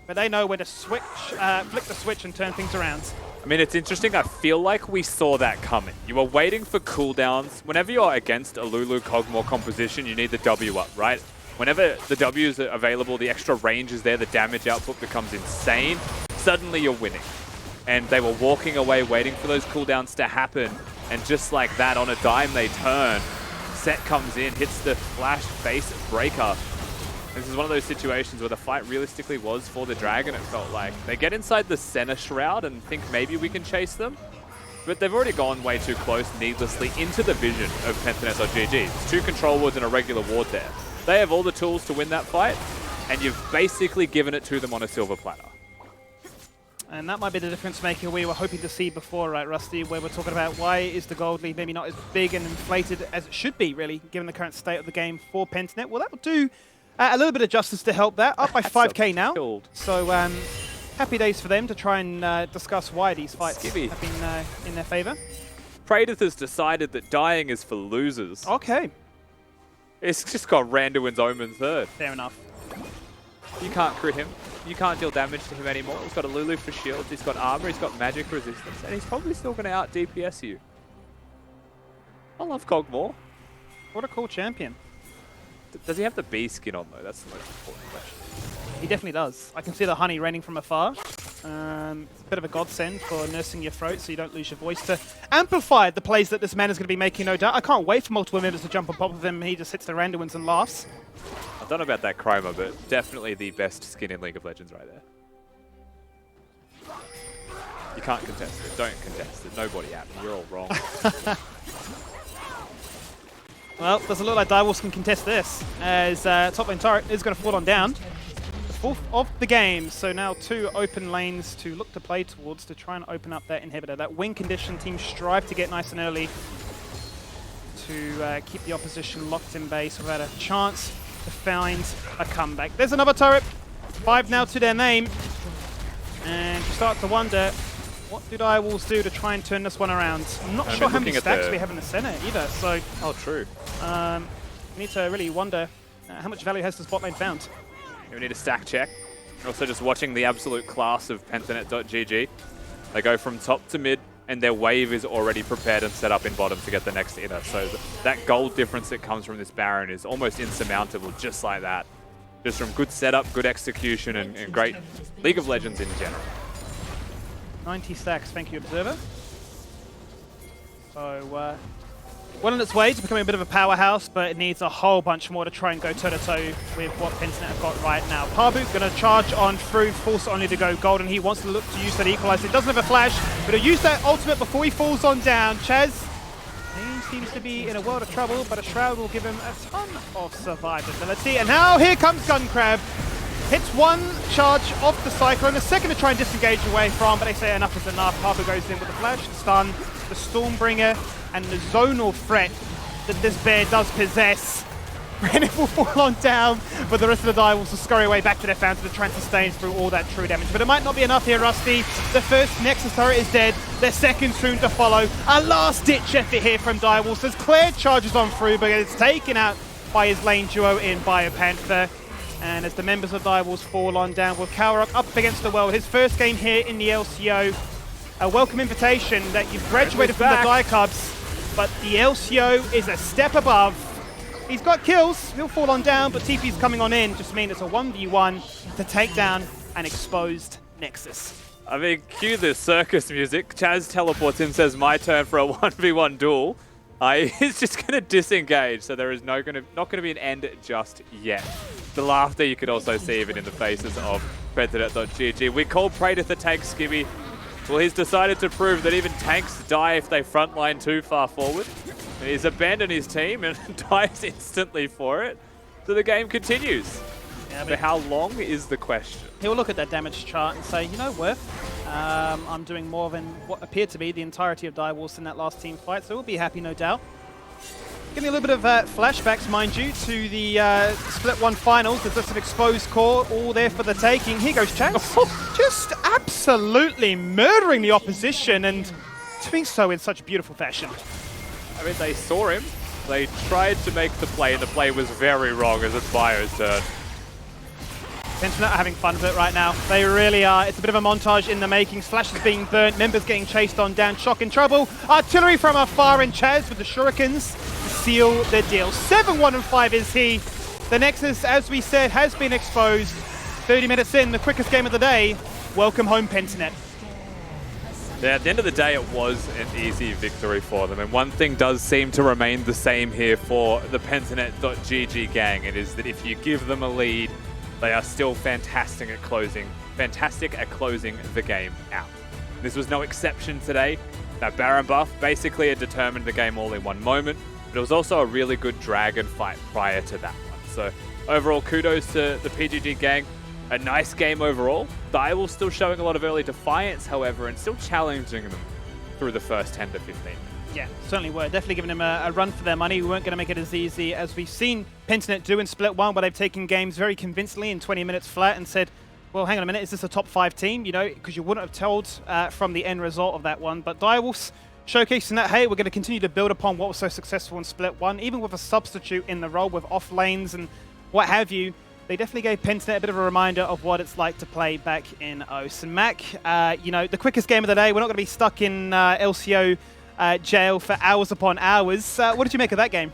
C: but they know where to switch, flick the switch and turn things around.
B: I mean, it's interesting. I feel like we saw that coming. You were waiting for cooldowns. Whenever you're against a Lulu Kog'Maw composition, you need the W up, right? Whenever the W's are available, the extra range is there, the damage output becomes insane. Suddenly you're winning. And they were walking away waiting for those cooldowns to happen. And just like that, on a dime they turn. Set comes in, hits the flash base breaker. This is one of those situations where the fight realistically was for the Dragon, it felt like. They get inside the Senna Shroud and think maybe we can chase them. But they've already gone way too close needlessly into the vision of Pentanet.gg. There's 2 control wards and a regular ward there. They have all the tools to win that fight, and you've basically given it to them on a silver platter.
C: And that might be the difference maker we were hoping to see before, right, Rusty, where we're talking about why is the gold lead maybe not as big and inflated as it should be, really, given the current state of the game for Pentanet. Well, that will do a little bit of justice to help that. Up by 5k now.
B: Killed.
C: So happy days for them to try and discuss why these fights have been in their favor.
B: Praedyth has decided that dying is for losers.
C: Okay.
B: It's just got Randuin's Omen third.
C: Fair enough.
B: You can't crit him. You can't deal damage to him anymore. He's got a Lulu for shields, he's got armor, he's got magic resistance, and he's probably still going to out DPS you. I love Kog'Maw.
C: What a cool champion.
B: Does he have the bee skin on, though? That's the most important question.
C: He definitely does. I can see the honey raining from afar. It's a bit of a godsend for nursing your throat so you don't lose your voice to amplify the plays that this man is going to be making, no doubt. I can't wait for multiple members to jump on top of him. He just hits the Randuins and laughs.
B: I don't know about that Chroma, but definitely the best skin in League of Legends right there. You can't contest it. Don't contest it. Nobody at me. You're all wrong.
C: Well, doesn't look like Direwolves can contest this, as top lane turret is going to fall on down. The 4th of the game, so now 2 open lanes to look to play towards to try and open up that inhibitor. That win condition, teams strive to get nice and early to keep the opposition locked in base without a chance to find a comeback. There's another turret, 5 now to their name, and you start to wonder, what do Direwolves do to try and turn this one around? I'm not sure how many stacks we have in the center either, so...
B: Oh, true.
C: We need to really wonder how much value has this bot lane found.
B: We need a stack check. Also just watching the absolute class of Pentanet.gg. They go from top to mid, and their wave is already prepared and set up in bottom to get the next inner. So that gold difference that comes from this Baron is almost insurmountable, just like that. Just from good setup, good execution, and great League of Legends in general.
C: 90 stacks, thank you, Observer. So, well on its way to becoming a bit of a powerhouse, but it needs a whole bunch more to try and go toe-to-toe with what Pentanet have got right now. Parbu going to charge on through, force only to go golden. He wants to look to use that equalizer. He doesn't have a flash, but he'll use that ultimate before he falls on down. Chaz, he seems to be in a world of trouble, but a Shroud will give him a ton of survivability. And now here comes Gunkrab. Hits 1 charge off the Cyclone, a second to try and disengage away from, but they say enough is enough. Parbu goes in with the flash, the stun, the Stormbringer, and the zonal threat that this bear does possess. Brandon will fall on down, but the rest of the Direwolves will scurry away back to their fountain to try and sustain through all that true damage. But it might not be enough here, Rusty. The first Nexus turret is dead. Their second soon to follow. A last-ditch effort here from Direwolves as Claire charges on through, but it's taken out by his lane duo in BioPanther. And as the members of Direwolves fall on down, with Kalrock up against the world, his first game here in the LCO. A welcome invitation that you've graduated from the Dire Cubs, but the LCO is a step above. He's got kills, he'll fall on down, but TP's coming on in, just mean it's a 1v1 to take down an exposed Nexus.
B: I mean, cue the circus music. Chaz teleports in, says my turn for a 1v1 duel. He's just going to disengage, so there is not going to be an end just yet. The laughter you could also see even in the faces of Predator.gg. We call Praetor the tank, Skibby. Well, he's decided to prove that even tanks die if they frontline too far forward. And he's abandoned his team and dies instantly for it. So the game continues. Yeah, but how long is the question?
C: He'll look at that damage chart and say, you know, Worth, I'm doing more than what appeared to be the entirety of Direwolves in that last team fight, so we'll be happy, no doubt. Getting a little bit of flashbacks, mind you, to the Split 1 finals. There's just an exposed core all there for the taking. Here goes Chaz. Just absolutely murdering the opposition and doing so in such beautiful fashion.
B: I mean, they saw him. They tried to make the play, and the play was very wrong as it's Bio's turn.
C: Sentinel are having fun with it right now. They really are. It's a bit of a montage in the making. Flash is being burnt. Members getting chased on down. Shock in trouble. Artillery from afar, and Chaz with the shurikens to seal the deal. 7-1-5 is he. The Nexus, as we said, has been exposed. 30 minutes in, the quickest game of the day. Welcome home, Pentanet.
B: Yeah, at the end of the day, it was an easy victory for them. And one thing does seem to remain the same here for the Pentanet.gg gang. It is that if you give them a lead, they are still fantastic at closing the game out. This was no exception today. That Baron buff basically had determined the game all in one moment, but it was also a really good dragon fight prior to that one. So overall, kudos to the PGG gang. A nice game overall. Direwolves still showing a lot of early defiance, however, and still challenging them through the first 10 to 15.
C: Yeah, certainly were. Definitely giving them a run for their money. We weren't going to make it as easy as we've seen Pentanet do in Split 1, where they've taken games very convincingly in 20 minutes flat and said, well, hang on a minute, is this a top 5 team? You know, because you wouldn't have told from the end result of that one. But Direwolves showcasing that, hey, we're going to continue to build upon what was so successful in Split 1, even with a substitute in the role with off lanes and what have you. They definitely gave Pentanet a bit of a reminder of what it's like to play back in OS. And Mac, you know, the quickest game of the day. We're not going to be stuck in LCO jail for hours upon hours. What did you make of that game?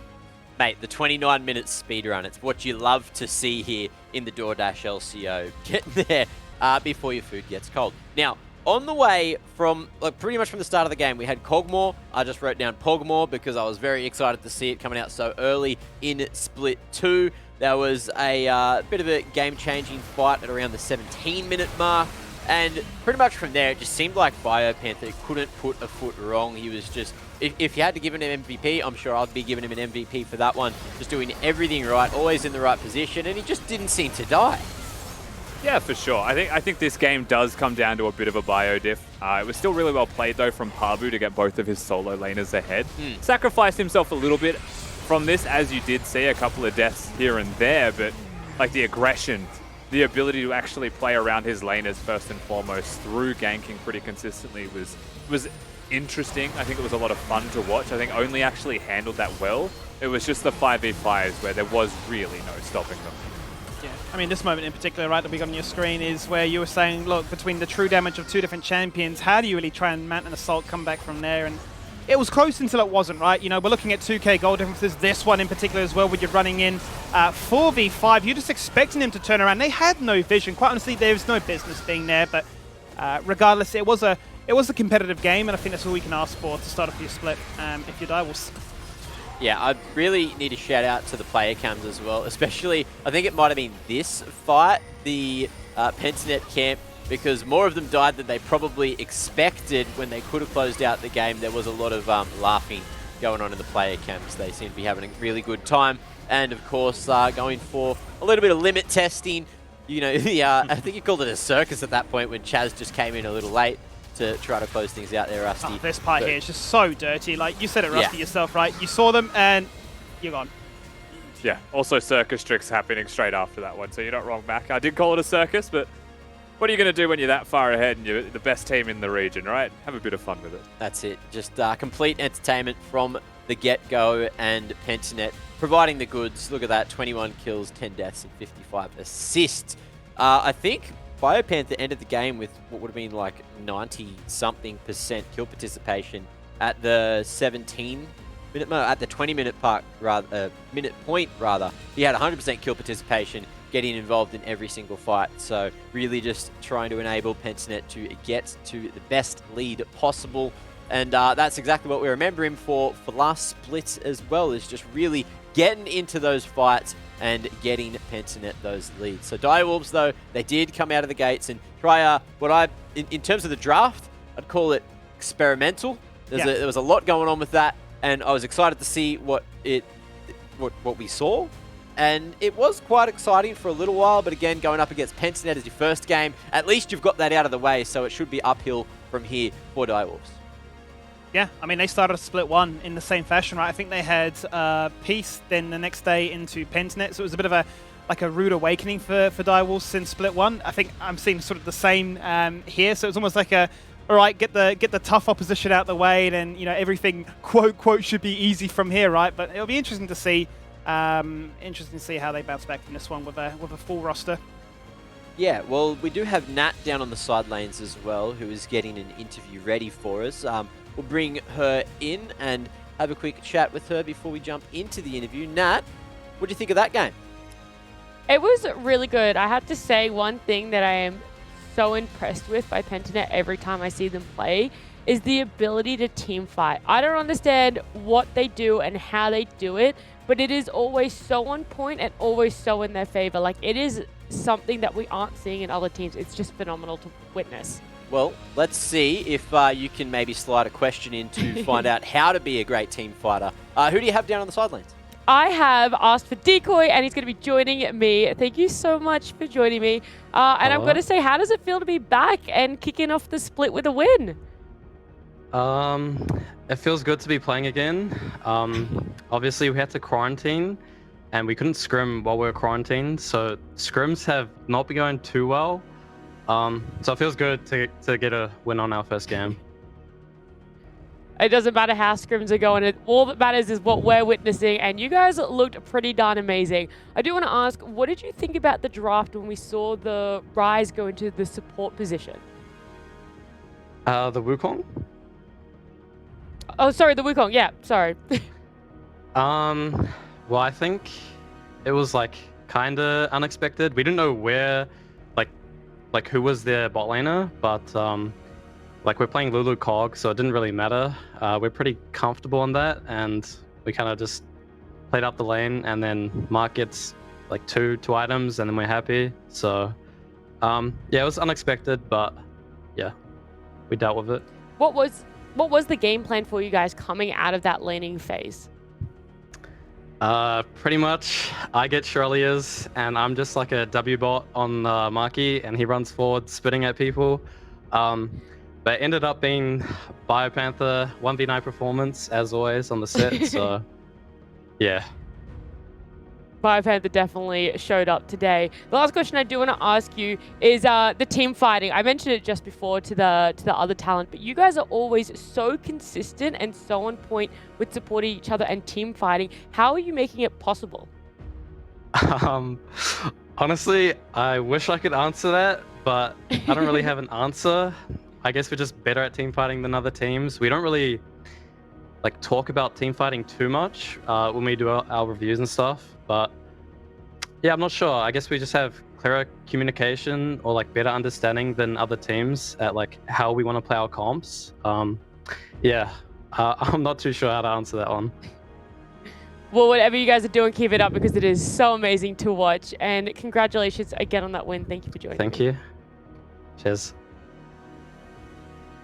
A: Mate, the 29-minute speedrun. It's what you love to see here in the DoorDash LCO. Get there before your food gets cold. Now, on the way from, like, pretty much from the start of the game, we had Cogmore. I just wrote down Pogmore because I was very excited to see it coming out so early in Split 2. There was a bit of a game-changing fight at around the 17-minute mark. And pretty much from there, it just seemed like BioPanther couldn't put a foot wrong. He was just, if you had to give him an MVP, I'm sure I'd be giving him an MVP for that one. Just doing everything right, always in the right position, and he just didn't seem to die.
B: Yeah, for sure. I think this game does come down to a bit of a bio diff. It was still really well played, though, from Pabu to get both of his solo laners ahead. Sacrificed himself a little bit from this, as you did see a couple of deaths here and there, but like the aggression, the ability to actually play around his laners first and foremost through ganking pretty consistently was interesting. I think it was a lot of fun to watch. I think only actually handled that well. It was just the 5v5s where there was really no stopping them.
C: Yeah, I mean, this moment in particular, right, that we got on your screen is where you were saying, look, between the true damage of two different champions, how do you really try and mount an assault, come back from there? And it was close until it wasn't, right? You know, we're looking at 2k goal differences, this one in particular as well, when you're running in 4v5. You're just expecting them to turn around. They had no vision. Quite honestly, there was no business being there, but regardless, it was a competitive game, and I think that's all we can ask for to start off your split if you're Direwolves.
A: Yeah, I really need to shout out to the player cams as well, especially, I think it might have been this fight, the Pentanet camp, because more of them died than they probably expected when they could have closed out the game. There was a lot of laughing going on in the player camps. They seem to be having a really good time. And of course, going for a little bit of limit testing. You know, I think you called it a circus at that point when Chaz just came in a little late to try to close things out there, Rusty.
C: Oh, this part here is just so dirty. Like, you said it, Rusty, yourself, right? You saw them, and you're gone.
B: Yeah, also circus tricks happening straight after that one, so you're not wrong, Mac. I did call it a circus, but what are you going to do when you're that far ahead and you're the best team in the region, right? Have a bit of fun with it.
A: That's it. Just complete entertainment from the get-go, and Pentanet providing the goods. Look at that, 21 kills, 10 deaths, and 55 assists. I think BioPanther ended the game with what would have been like 90-something% kill participation at the 20-minute point rather. He had 100% kill participation, getting involved in every single fight. So really just trying to enable Pentanet to get to the best lead possible. And that's exactly what we remember him for last split as well, is just really getting into those fights and getting Pentanet those leads. So Direwolves, though, they did come out of the gates and try in terms of the draft, I'd call it experimental. There was a lot going on with that, and I was excited to see what we saw. And it was quite exciting for a little while, but again, going up against Pentanet as your first game, at least you've got that out of the way, so it should be uphill from here for Direwolves.
C: Yeah, I mean, they started split one in the same fashion, right? I think they had Peace, then the next day into Pentanet, so it was a bit of a rude awakening for Direwolves since split one. I think I'm seeing sort of the same here, so it's almost like all right, get the tough opposition out the way, then everything quote should be easy from here, right? But it'll be interesting to see how they bounce back from this one with a full roster.
A: Yeah, well, we do have Nat down on the side lanes as well, who is getting an interview ready for us. We'll bring her in and have a quick chat with her before we jump into the interview. Nat, what do you think of that game?
D: It was really good. I have to say, one thing that I am so impressed with by Pentanet every time I see them play is the ability to team fight. I don't understand what they do and how they do it, but it is always so on point and always so in their favor. Like, it is something that we aren't seeing in other teams. It's just phenomenal to witness.
A: Well, let's see if you can maybe slide a question in to find out how to be a great team fighter. Who do you have down on the sidelines?
D: I have asked for Decoy, and he's going to be joining me. Thank you so much for joining me. And I'm going to say, how does it feel to be back and kicking off the split with a win?
H: It feels good to be playing again. Obviously, we had to quarantine, and we couldn't scrim while we were quarantined, so scrims have not been going too well. So it feels good to get a win on our first game.
D: It doesn't matter how scrims are going. All that matters is what we're witnessing, and you guys looked pretty darn amazing. I do want to ask, what did you think about the draft when we saw the Rise go into the support position?
H: The Wukong?
D: Oh, sorry, the Wukong. Yeah, sorry.
H: Well, I think it was kind of unexpected. We didn't know where, like who was their bot laner, but we're playing Lulu Cog, so it didn't really matter. We're pretty comfortable on that, and we kind of just played up the lane, and then Mark gets two items, and then we're happy. So yeah, it was unexpected, but yeah, we dealt with it.
D: What was the game plan for you guys coming out of that laning phase?
H: Pretty much, I get Shirley's, and I'm just like a W bot on Marky, and he runs forward, spitting at people. But it ended up being BioPanther 1v9 performance, as always, on the set, so yeah.
D: BioPanther definitely showed up today. The last question I do want to ask you is the team fighting. I mentioned it just before to the other talent, but you guys are always so consistent and so on point with supporting each other and team fighting. How are you making it possible?
H: Honestly, I wish I could answer that, but I don't really have an answer. I guess we're just better at team fighting than other teams. We don't really talk about team fighting too much when we do our reviews and stuff. But yeah, I'm not sure. I guess we just have clearer communication or better understanding than other teams at how we want to play our comps. Yeah, I'm not too sure how to answer that one.
D: Well, whatever you guys are doing, keep it up, because it is so amazing to watch. And congratulations again on that win. Thank you for joining.
H: Thank you. Cheers.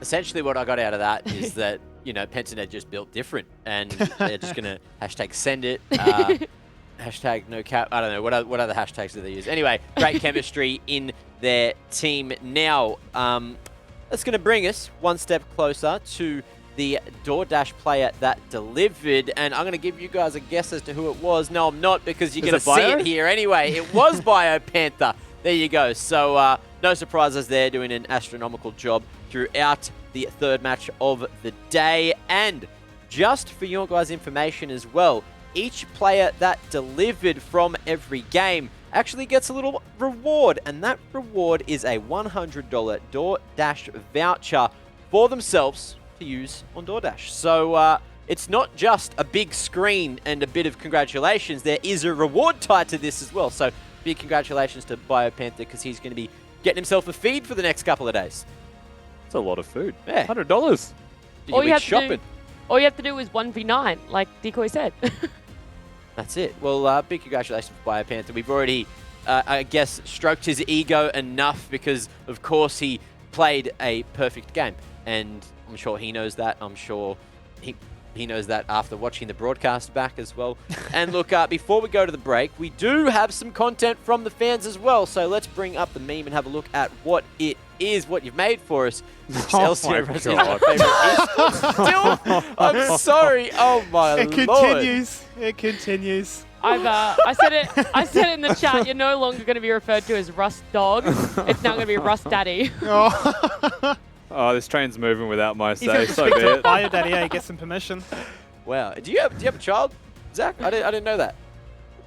A: Essentially, what I got out of that is that Pentanet just built different, and they're just gonna #send it. Hashtag no cap. I don't know. What other hashtags do they use? Anyway, great chemistry in their team. Now, that's going to bring us one step closer to the DoorDash player that delivered. And I'm going to give you guys a guess as to who it was. No, I'm not, because you're going to see
B: Bio?
A: it here anyway. It was Bio Panther. There you go. So no surprises there, doing an astronomical job throughout the third match of the day. And just for your guys' information as well, each player that delivered from every game actually gets a little reward, and that reward is a $100 DoorDash voucher for themselves to use on DoorDash. So it's not just a big screen and a bit of congratulations. There is a reward tied to this as well. So big congratulations to BioPanther, because he's going to be getting himself a feed for the next couple of days.
B: It's a lot of food.
A: Yeah.
B: $100.
A: All you shopping.
D: All you have to do is 1v9, like Decoy said.
A: That's it. Well, big congratulations to BioPanther. We've already, I guess, stroked his ego enough, because, of course, he played a perfect game. And I'm sure he knows that. I'm sure he knows that after watching the broadcast back as well. And look, before we go to the break, we do have some content from the fans as well. So let's bring up the meme and have a look at what it is, what you've made for us. LCO is my favorite still, I'm sorry. Oh my lord.
C: It continues. It continues.
D: I said it in the chat. You're no longer going to be referred to as Rust Dog. It's now going to be Rust Daddy.
B: Oh, this train's moving without my
C: He's
B: say.
C: going to
B: So
C: speak
B: be
C: to
B: it.
C: Bio Daddy, yeah, get some permission.
A: Wow. Do you have a child, Zach? I didn't know that.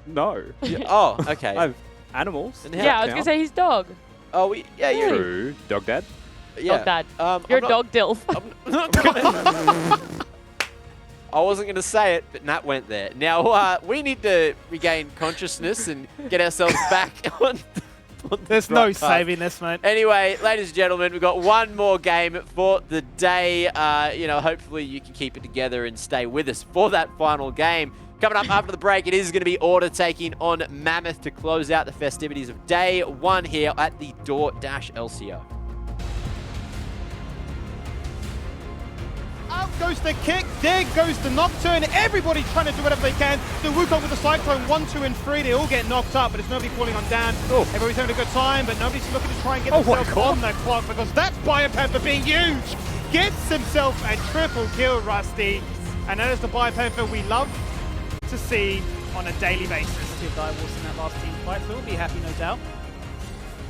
B: No.
A: Oh, okay.
B: I have animals.
A: And how-
D: Yeah, I was going to say he's dog.
A: Oh, yeah, you're.
B: True. Dog dad.
A: Yeah.
D: Dog dad.
A: I'm
D: You're a
A: not-
D: dog dilf.
A: I'm not gonna, I wasn't going to say it, but Nat went there. Now, we need to regain consciousness and get ourselves back on the
C: There's no
A: broadcast.
C: saving this, mate.
A: Anyway, ladies and gentlemen, we've got one more game for the day. Hopefully you can keep it together and stay with us for that final game. Coming up after the break, it is going to be Order taking on Mammoth to close out the festivities of day one here at the DoorDash LCO.
C: Out goes the kick, there goes the Nocturne. Everybody trying to do whatever they can. The Wukong with the Cyclone, 1, 2, and 3. They all get knocked up, but it's nobody falling on down. Everybody's having a good time, but nobody's looking to try and get themselves on the clock, because that's BioPanther being huge. Gets himself a triple kill, Rusty. And that is the BioPanther we love to see on a daily basis. Direwolves in that last team fight, so we'll be happy, no doubt.